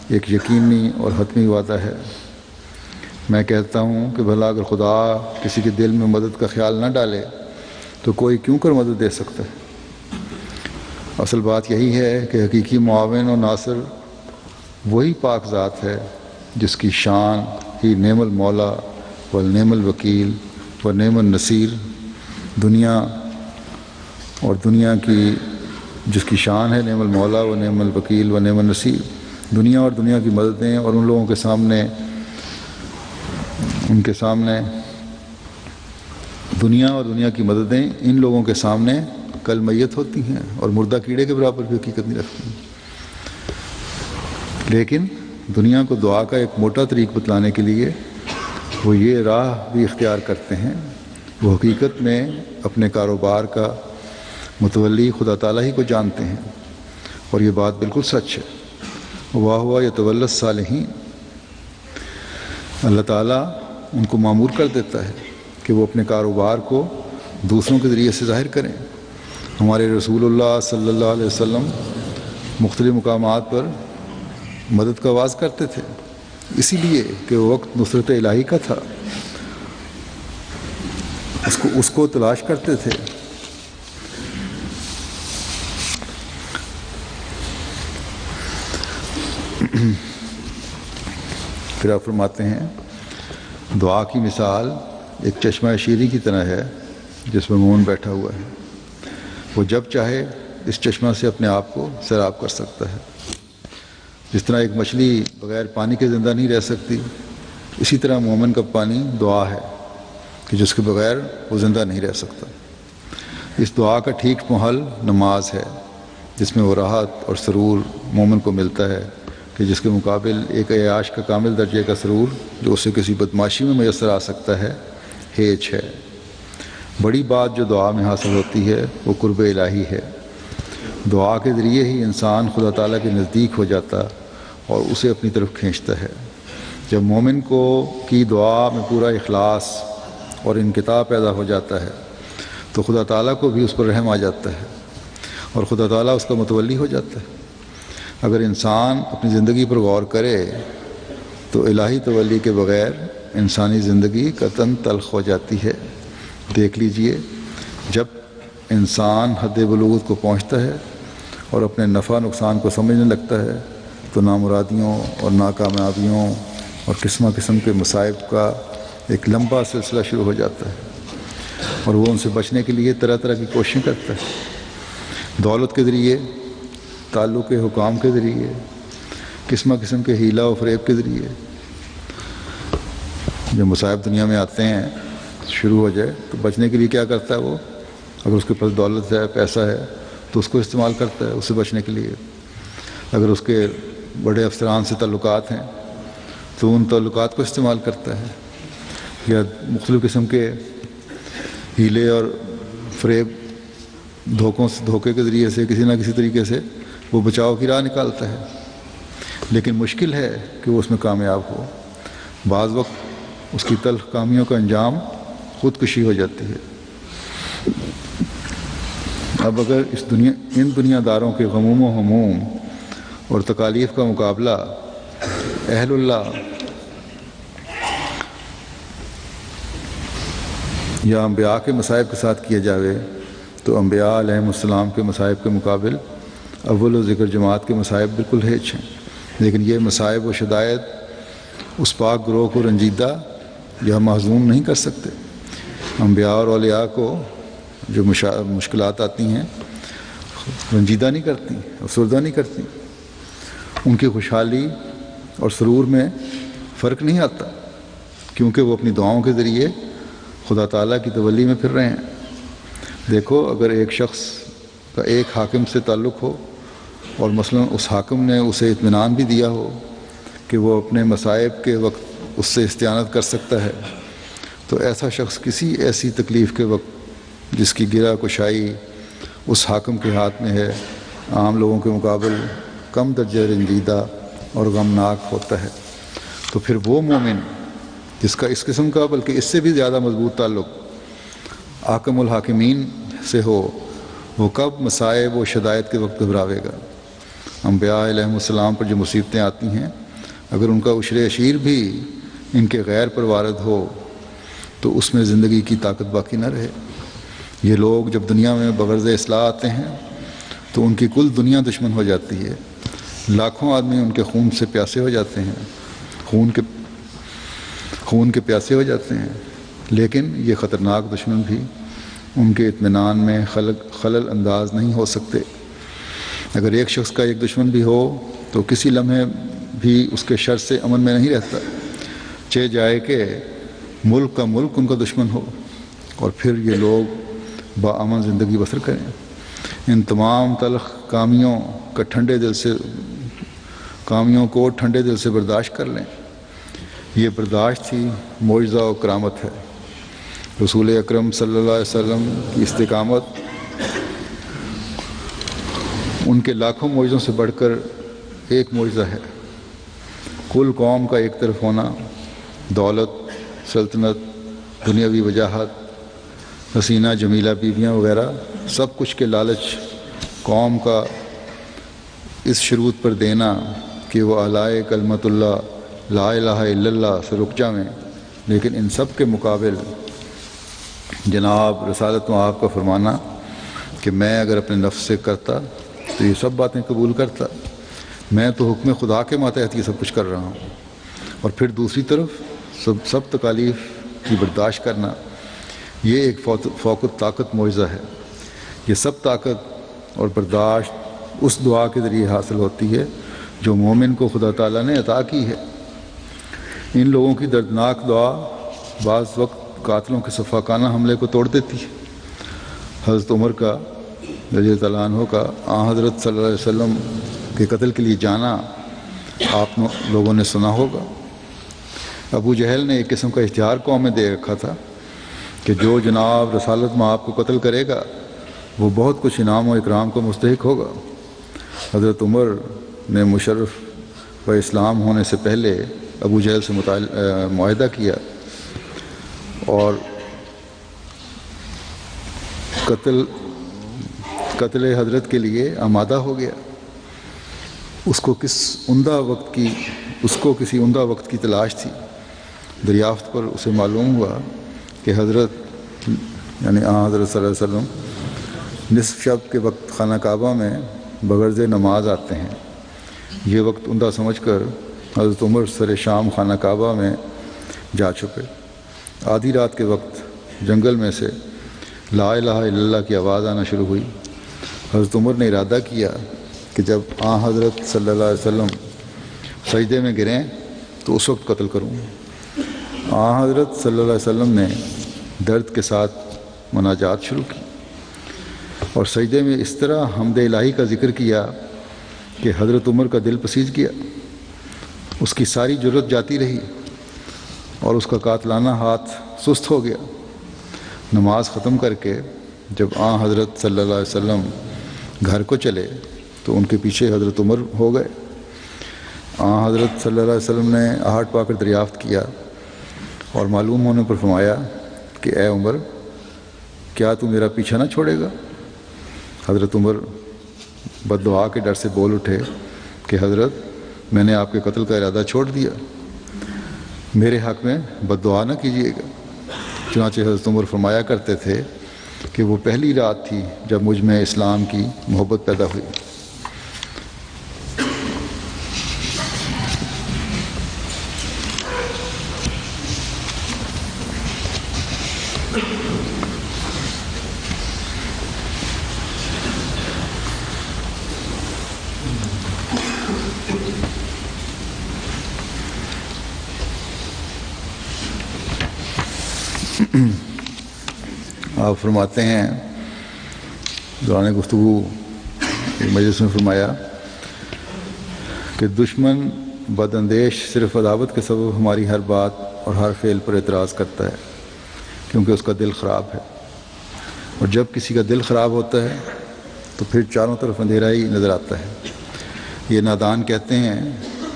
ایک یقینی اور حتمی وعدہ ہے۔ میں کہتا ہوں کہ بھلا اگر خدا کسی کے دل میں مدد کا خیال نہ ڈالے تو کوئی کیوں کر مدد دے سکتا ہے؟ اصل بات یہی ہے کہ حقیقی معاون و ناصر وہی پاک ذات ہے جس کی شان ہی نعم المولا والنعم الوکیل و نعم النصیر، دنیا اور دنیا کی جس کی شان ہے نعم المولا و نعم الوکیل و نعم النصیر، دنیا اور دنیا کی مددیں اور ان لوگوں کے سامنے دنیا اور دنیا کی مددیں ان لوگوں کے سامنے کل میت ہوتی ہیں اور مردہ کیڑے کے برابر بھی حقیقت نہیں رکھتی ہیں۔ لیکن دنیا کو دعا کا ایک موٹا طریق بتلانے کے لیے وہ یہ راہ بھی اختیار کرتے ہیں، وہ حقیقت میں اپنے کاروبار کا متولی خدا تعالیٰ ہی کو جانتے ہیں، اور یہ بات بالکل سچ ہے۔ واہ ہوا یتولی الصالحین، اللہ تعالیٰ ان کو مامور کر دیتا ہے کہ وہ اپنے کاروبار کو دوسروں کے ذریعے سے ظاہر کریں۔ ہمارے رسول اللہ صلی اللہ علیہ وسلم مختلف مقامات پر مدد کا آغاز کرتے تھے، اسی لیے کہ وہ وقت نصرت الہی کا تھا، اس کو تلاش کرتے تھے۔ پھر آپ فرماتے ہیں دعا کی مثال ایک چشمہ شیریں کی طرح ہے جس میں مومن بیٹھا ہوا ہے، وہ جب چاہے اس چشمہ سے اپنے آپ کو سیراب کر سکتا ہے۔ جس طرح ایک مچھلی بغیر پانی کے زندہ نہیں رہ سکتی، اسی طرح مومن کا پانی دعا ہے کہ جس کے بغیر وہ زندہ نہیں رہ سکتا۔ اس دعا کا ٹھیک محل نماز ہے، جس میں وہ راحت اور سرور مومن کو ملتا ہے کہ جس کے مقابل ایک عیاش کا کامل درجے کا سرور جو اسے کسی بدماشی میں میسر آ سکتا ہے ہیچ ہے۔ بڑی بات جو دعا میں حاصل ہوتی ہے وہ قرب الہی ہے۔ دعا کے ذریعے ہی انسان خدا تعالیٰ کے نزدیک ہو جاتا اور اسے اپنی طرف کھینچتا ہے۔ جب مومن کی دعا میں پورا اخلاص اور انقطاع پیدا ہو جاتا ہے تو خدا تعالیٰ کو بھی اس پر رحم آ جاتا ہے اور خدا تعالیٰ اس کا متولی ہو جاتا ہے۔ اگر انسان اپنی زندگی پر غور کرے تو الہی تولی کے بغیر انسانی زندگی قطعاً تلخ ہو جاتی ہے۔ دیکھ لیجئے، جب انسان حد بلوغت کو پہنچتا ہے اور اپنے نفع نقصان کو سمجھنے لگتا ہے تو نامرادیوں اور ناکامیابیوں اور قسم قسم کے مصائب کا ایک لمبا سلسلہ شروع ہو جاتا ہے اور وہ ان سے بچنے کے لیے طرح طرح کی کوششیں کرتا ہے، دولت کے ذریعے، تعلق حکام کے ذریعے، قسم قسم کے ہیلا و فریب کے ذریعے۔ جب مصائب دنیا میں آتے ہیں شروع ہو جائے تو بچنے کے لیے کیا کرتا ہے وہ؟ اگر اس کے پاس دولت ہے، پیسہ ہے تو اس کو استعمال کرتا ہے اس سے بچنے کے لیے۔ اگر اس کے بڑے افسران سے تعلقات ہیں تو ان تعلقات کو استعمال کرتا ہے، یا مختلف قسم کے ہیلے اور فریب دھوکے کے ذریعے سے کسی نہ کسی طریقے سے وہ بچاؤ کی راہ نکالتا ہے، لیکن مشکل ہے کہ وہ اس میں کامیاب ہو۔ بعض وقت اس کی تلخ کامیوں کا انجام خودکشی ہو جاتی ہے۔ اب اگر ان دنیا داروں کے غموم و ہموم اور تکالیف کا مقابلہ اہل اللہ یا انبیاء کے مصائب کے ساتھ کیا جاوے تو انبیاء علیہم السلام کے مصائب کے مقابل اول و ذکر جماعت کے مصائب بالکل ہیچ ہیں، لیکن یہ مصائب و شدائد اس پاک گروہ کو رنجیدہ یا محزون نہیں کر سکتے۔ انبیاء اور اولیاء کو جو مشکلات آتی ہیں رنجیدہ نہیں کرتی، افسردہ نہیں کرتی، ان کی خوشحالی اور سرور میں فرق نہیں آتا، کیونکہ وہ اپنی دعاؤں کے ذریعے خدا تعالیٰ کی تولی میں پھر رہے ہیں۔ دیکھو، اگر ایک شخص کا ایک حاکم سے تعلق ہو اور مثلا اس حاکم نے اسے اطمینان بھی دیا ہو کہ وہ اپنے مصائب کے وقت اس سے استعانت کر سکتا ہے، تو ایسا شخص کسی ایسی تکلیف کے وقت جس کی گرہ کشائی اس حاکم کے ہاتھ میں ہے، عام لوگوں کے مقابل کم درجہ رنجیدہ اور غمناک ہوتا ہے۔ تو پھر وہ مومن جس کا اس قسم کا بلکہ اس سے بھی زیادہ مضبوط تعلق حاکم الحاکمین سے ہو، وہ کب مصائب و شدائد کے وقت گھبراوے گا؟ انبیاء علیہم السلام پر جو مصیبتیں آتی ہیں، اگر ان کا عشر عشیر بھی ان کے غیر پر وارد ہو تو اس میں زندگی کی طاقت باقی نہ رہے۔ یہ لوگ جب دنیا میں بغرض اصلاح آتے ہیں تو ان کی کل دنیا دشمن ہو جاتی ہے، لاکھوں آدمی ان کے خون سے پیاسے ہو جاتے ہیں، خون کے پیاسے ہو جاتے ہیں، لیکن یہ خطرناک دشمن بھی ان کے اطمینان میں خلل انداز نہیں ہو سکتے۔ اگر ایک شخص کا ایک دشمن بھی ہو تو کسی لمحے بھی اس کے شر سے امن میں نہیں رہتا، چہ جائے کہ ملک کا ملک ان کا دشمن ہو، اور پھر یہ لوگ باامن زندگی بسر کریں۔ ان تمام تلخ کامیوں کو ٹھنڈے دل سے برداشت کر لیں۔ یہ برداشت ہی معجزہ و کرامت ہے۔ رسول اکرم صلی اللہ علیہ وسلم کی استقامت ان کے لاکھوں معجزوں سے بڑھ کر ایک معجزہ ہے۔ کل قوم کا ایک طرف ہونا، دولت، سلطنت، دنیاوی وجاہت، حسینہ جمیلہ بیویاں وغیرہ سب کچھ کے لالچ قوم کا اس شروط پر دینا کہ وہ اعلی کلمت اللہ لا الہ الا اللہ سے رک جائیں، لیکن ان سب کے مقابل جناب رسالت و آپ کا فرمانا کہ میں اگر اپنے نفس سے کرتا تو یہ سب باتیں قبول کرتا، میں تو حکم خدا کے ماتحت یہ سب کچھ کر رہا ہوں، اور پھر دوسری طرف سب تکالیف کی برداشت کرنا، یہ ایک فوق طاقت معجزہ ہے۔ یہ سب طاقت اور برداشت اس دعا کے ذریعے حاصل ہوتی ہے جو مومن کو خدا تعالیٰ نے عطا کی ہے۔ ان لوگوں کی دردناک دعا بعض وقت قاتلوں کے صفاقانہ حملے کو توڑ دیتی ہے۔ حضرت عمر کا رضی اللہ عنہ کا حضرت صلی اللہ علیہ وسلم کے قتل کے لیے جانا آپ لوگوں نے سنا ہوگا۔ ابو جہل نے ایک قسم کا اشتہار قوم میں دے رکھا تھا کہ جو جناب رسالت میں آپ کو قتل کرے گا وہ بہت کچھ انعام و اکرام کو مستحق ہوگا۔ حضرت عمر نے مشرف و اسلام ہونے سے پہلے ابو جہل سے معاہدہ کیا اور قتل حضرت کے لیے آمادہ ہو گیا۔ اس کو کسی عمدہ وقت کی تلاش تھی۔ دریافت پر اسے معلوم ہوا کہ حضرت یعنی حضرت صلی اللہ علیہ وسلم نصف شب کے وقت خانہ کعبہ میں بغرض نماز آتے ہیں۔ یہ وقت عمدہ سمجھ کر حضرت عمر سر شام خانہ کعبہ میں جا چھپے۔ آدھی رات کے وقت جنگل میں سے لا الہ الا اللہ کی آواز آنا شروع ہوئی۔ حضرت عمر نے ارادہ کیا کہ جب حضرت صلی اللہ علیہ وسلم سجدے میں گریں تو اس وقت قتل کروں۔ حضرت صلی اللہ علیہ وسلم نے درد کے ساتھ مناجات شروع کی اور سجدے میں اس طرح حمد الہی کا ذکر کیا کہ حضرت عمر کا دل پسیج گیا۔ اس کی ساری جرت جاتی رہی اور اس کا قاتلانہ ہاتھ سست ہو گیا۔ نماز ختم کر کے جب حضرت صلی اللہ علیہ وسلم گھر کو چلے تو ان کے پیچھے حضرت عمر ہو گئے۔ حضرت صلی اللہ علیہ وسلم نے آہٹ پا کر دریافت کیا اور معلوم ہونے پر فرمایا کہ اے عمر، کیا تو میرا پیچھا نہ چھوڑے گا؟ حضرت عمر بد دعا کے ڈر سے بول اٹھے کہ حضرت، میں نے آپ کے قتل کا ارادہ چھوڑ دیا، میرے حق میں بد دعا نہ کیجیے گا۔ چنانچہ حضرت عمر فرمایا کرتے تھے کہ وہ پہلی رات تھی جب مجھ میں اسلام کی محبت پیدا ہوئی۔ آپ فرماتے ہیں دوران گفتگو مجلس میں فرمایا کہ دشمن بد اندیش صرف عداوت کے سبب ہماری ہر بات اور ہر فعل پر اعتراض کرتا ہے کیونکہ اس کا دل خراب ہے، اور جب کسی کا دل خراب ہوتا ہے تو پھر چاروں طرف اندھیرا ہی نظر آتا ہے۔ یہ نادان کہتے ہیں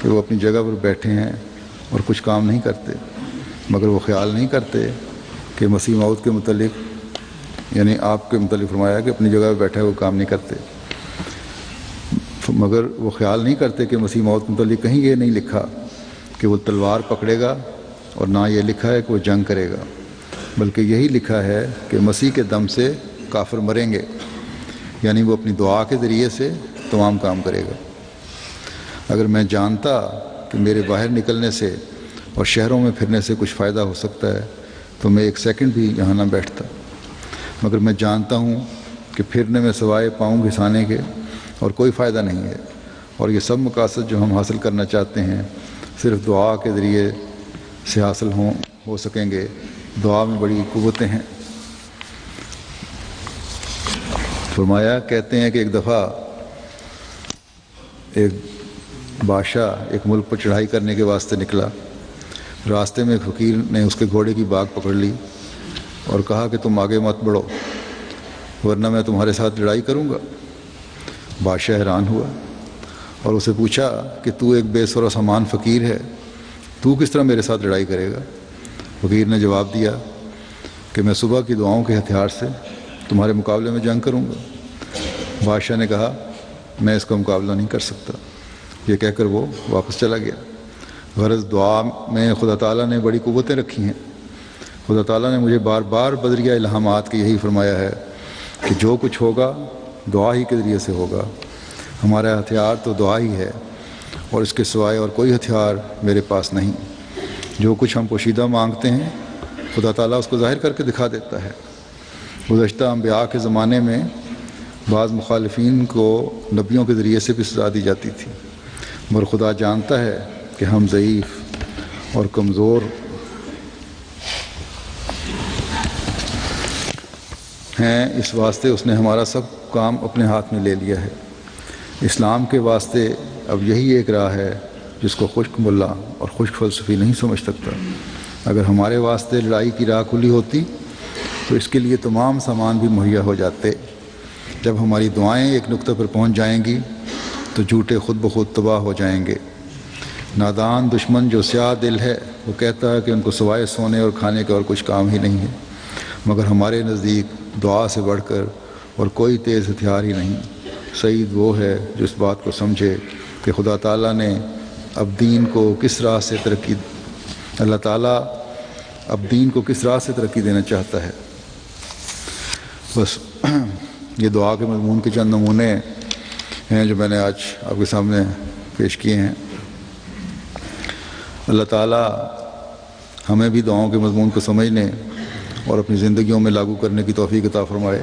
کہ وہ اپنی جگہ پر بیٹھے ہیں اور کچھ کام نہیں کرتے، مگر وہ خیال نہیں کرتے کہ مسیح موعود کے متعلق یعنی آپ کے متعلق فرمایا کہ اپنی جگہ پہ بیٹھے وہ کام نہیں کرتے، مگر وہ خیال نہیں کرتے کہ مسیح موعود کے متعلق کہیں یہ نہیں لکھا کہ وہ تلوار پکڑے گا، اور نہ یہ لکھا ہے کہ وہ جنگ کرے گا، بلکہ یہی لکھا ہے کہ مسیح کے دم سے کافر مریں گے۔ یعنی وہ اپنی دعا کے ذریعے سے تمام کام کرے گا۔ اگر میں جانتا کہ میرے باہر نکلنے سے اور شہروں میں پھرنے سے کچھ فائدہ ہو سکتا ہے تو میں ایک سیکنڈ بھی یہاں نہ بیٹھتا، مگر میں جانتا ہوں کہ پھرنے میں سوائے پاؤں گھسانے کے اور کوئی فائدہ نہیں ہے، اور یہ سب مقاصد جو ہم حاصل کرنا چاہتے ہیں صرف دعا کے ذریعے سے حاصل ہو سکیں گے۔ دعا میں بڑی قوتیں ہیں۔ فرمایا، کہتے ہیں کہ ایک دفعہ ایک بادشاہ ایک ملک پر چڑھائی کرنے کے واسطے نکلا۔ راستے میں ایک فقیر نے اس کے گھوڑے کی باگ پکڑ لی اور کہا کہ تم آگے مت بڑھو ورنہ میں تمہارے ساتھ لڑائی کروں گا۔ بادشاہ حیران ہوا اور اسے پوچھا کہ تو ایک بے سر و سامان فقیر ہے، تو کس طرح میرے ساتھ لڑائی کرے گا؟ فقیر نے جواب دیا کہ میں صبح کی دعاؤں کے ہتھیار سے تمہارے مقابلے میں جنگ کروں گا۔ بادشاہ نے کہا، میں اس کا مقابلہ نہیں کر سکتا۔ یہ کہہ کر وہ واپس چلا گیا۔ غرض دعا میں خدا تعالیٰ نے بڑی قوتیں رکھی ہیں۔ خدا تعالیٰ نے مجھے بار بار بدریہ الہامات کے یہی فرمایا ہے کہ جو کچھ ہوگا دعا ہی کے ذریعے سے ہوگا۔ ہمارا ہتھیار تو دعا ہی ہے اور اس کے سوائے اور کوئی ہتھیار میرے پاس نہیں۔ جو کچھ ہم پوشیدہ مانگتے ہیں خدا تعالیٰ اس کو ظاہر کر کے دکھا دیتا ہے۔ گزشتہ انبیاء کے زمانے میں بعض مخالفین کو نبیوں کے ذریعے سے بھی سزا دی جاتی تھی، مگر خدا جانتا ہے کہ ہم ضعیف اور کمزور ہیں، اس واسطے اس نے ہمارا سب کام اپنے ہاتھ میں لے لیا ہے۔ اسلام کے واسطے اب یہی ایک راہ ہے جس کو خشک ملا اور خشک فلسفی نہیں سمجھ سکتا۔ اگر ہمارے واسطے لڑائی کی راہ کھلی ہوتی تو اس کے لیے تمام سامان بھی مہیا ہو جاتے۔ جب ہماری دعائیں ایک نقطہ پر پہنچ جائیں گی تو جھوٹے خود بخود تباہ ہو جائیں گے۔ نادان دشمن جو سیاہ دل ہے وہ کہتا ہے کہ ان کو سوائے سونے اور کھانے کا اور کچھ کام ہی نہیں ہے، مگر ہمارے نزدیک دعا سے بڑھ کر اور کوئی تیز ہتھیار ہی نہیں۔ سعید وہ ہے جو اس بات کو سمجھے کہ خدا تعالیٰ نے اب دین کو کس راہ سے اللہ تعالیٰ اب دین کو کس راہ سے ترقی دینا چاہتا ہے۔ بس یہ دعا کے مضمون کے چند نمونے ہیں جو میں نے آج آپ کے سامنے پیش کیے ہیں۔ اللہ تعالیٰ ہمیں بھی دعاؤں کے مضمون کو سمجھنے اور اپنی زندگیوں میں لاگو کرنے کی توفیق عطا فرمائے۔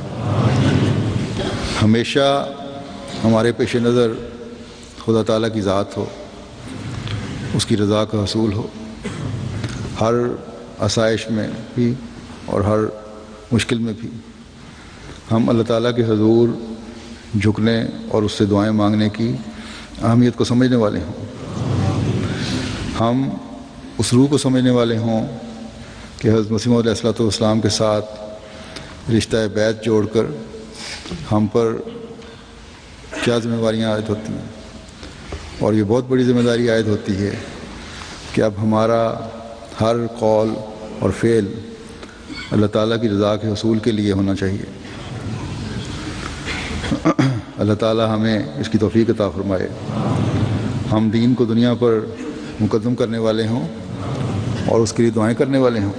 ہمیشہ ہمارے پیش نظر خدا تعالیٰ کی ذات ہو، اس کی رضا کا حصول ہو، ہر آسائش میں بھی اور ہر مشکل میں بھی ہم اللہ تعالیٰ کے حضور جھکنے اور اس سے دعائیں مانگنے کی اہمیت کو سمجھنے والے ہوں۔ ہم اس روح کو سمجھنے والے ہوں کہ حضرت مسیح علیہ الصلوۃ والسلام کے ساتھ رشتہ بیعت جوڑ کر ہم پر کیا ذمہ داریاں عائد ہوتی ہیں، اور یہ بہت بڑی ذمہ داری عائد ہوتی ہے کہ اب ہمارا ہر قول اور فعل اللہ تعالیٰ کی رضا کے حصول کے لیے ہونا چاہیے۔ اللہ تعالیٰ ہمیں اس کی توفیق عطا فرمائے۔ ہم دین کو دنیا پر مقدم کرنے والے ہوں اور اس کے لیے دعائیں کرنے والے ہوں۔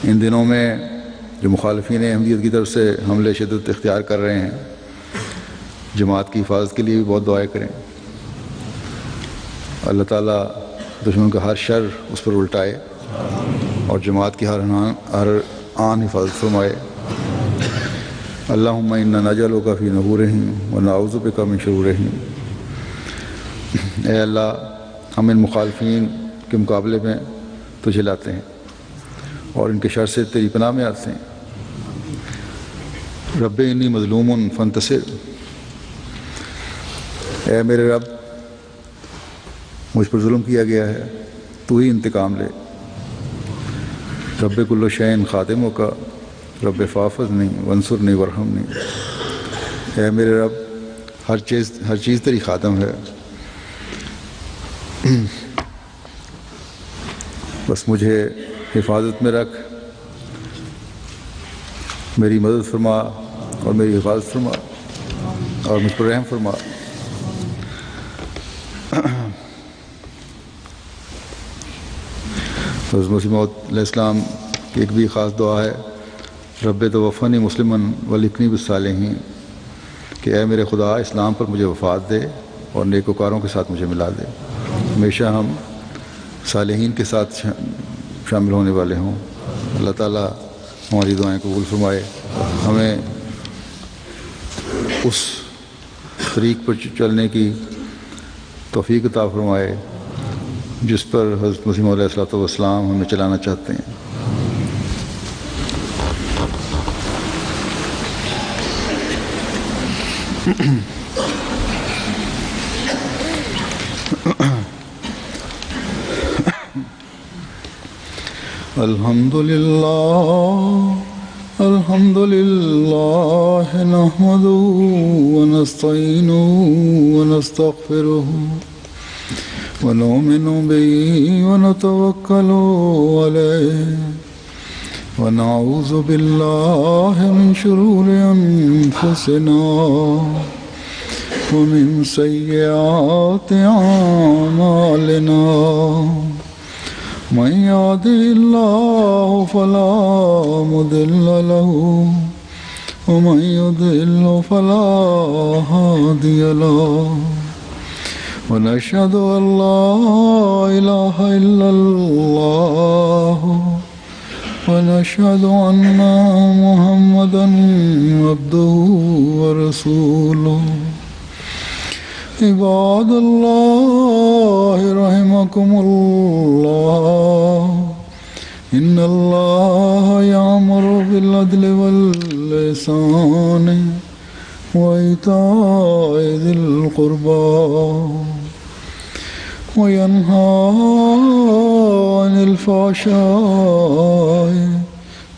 ان دنوں میں جو مخالفین احمدیت کی طرف سے حملے شدت اختیار کر رہے ہیں، جماعت کی حفاظت کے لیے بھی بہت دعائیں کریں۔ اللہ تعالیٰ دشمن کا ہر شر اس پر الٹائے اور جماعت کی ہر آن حفاظت فرمائے۔ اللہم انا نجعلک فی نحورہم ونعوذ بک من شرورہم۔ اے اللہ، ہم ان مخالفین کے مقابلے میں تجھے لاتے ہیں اور ان کے شر سے تیری پناہ میں آتے ہیں۔ رب انی مظلوم فانتصر۔ اے میرے رب، مجھ پر ظلم کیا گیا ہے، تو ہی انتقام لے۔ رب کل شیء خادموں کا، رب فاحفظنی وانصرنی وارحمنی۔ اے میرے رب، ہر چیز تیری خادم ہے، بس مجھے حفاظت میں رکھ، میری مدد فرما اور میری حفاظت فرما اور مجھ پر رحم فرما۔ حضرت مسیح موعود علیہ السلام کی ایک بھی خاص دعا ہے رب توفنی مسلمن والحقنی بالصالحین کہ اے میرے خدا اسلام پر مجھے وفات دے اور نیکوکاروں کے ساتھ مجھے ملا دے، ہمیشہ ہم صالحین کے ساتھ شامل ہونے والے ہوں۔ اللہ تعالیٰ ہماری دعائیں قبول فرمائے، ہمیں اس طریق پر چلنے کی توفیق عطا فرمائے جس پر حضرت مسیح علیہ الصلوۃ والسلام ہمیں چلانا چاہتے ہیں۔ الحمد للہ نحمده ونستعینه ونستغفره ونؤمن به ونتوکل علیہ ونعوذ باللہ من شرور انفسنا ومن سیئات اعمالنا من يهده الله فلا مضل له ومن يضلل فلا هادي له ونشهد أن لا إله إلا الله ونشهد أن محمدا عبده ورسوله عباد اللہ رحمکم اللہ ان اللہ یأمر بالعدل والإحسان وإیتاء ذی القربى وینہی عن الفحشاء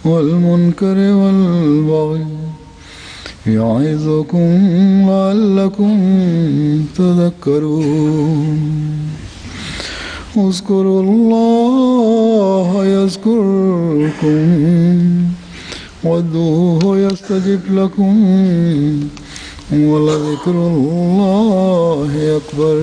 والمنکر والبغی یعظکم لعلکم تذکرون اذکروا اللہ یذکرکم وادعوہ یستجب لکم ولذکر اللہ اکبر۔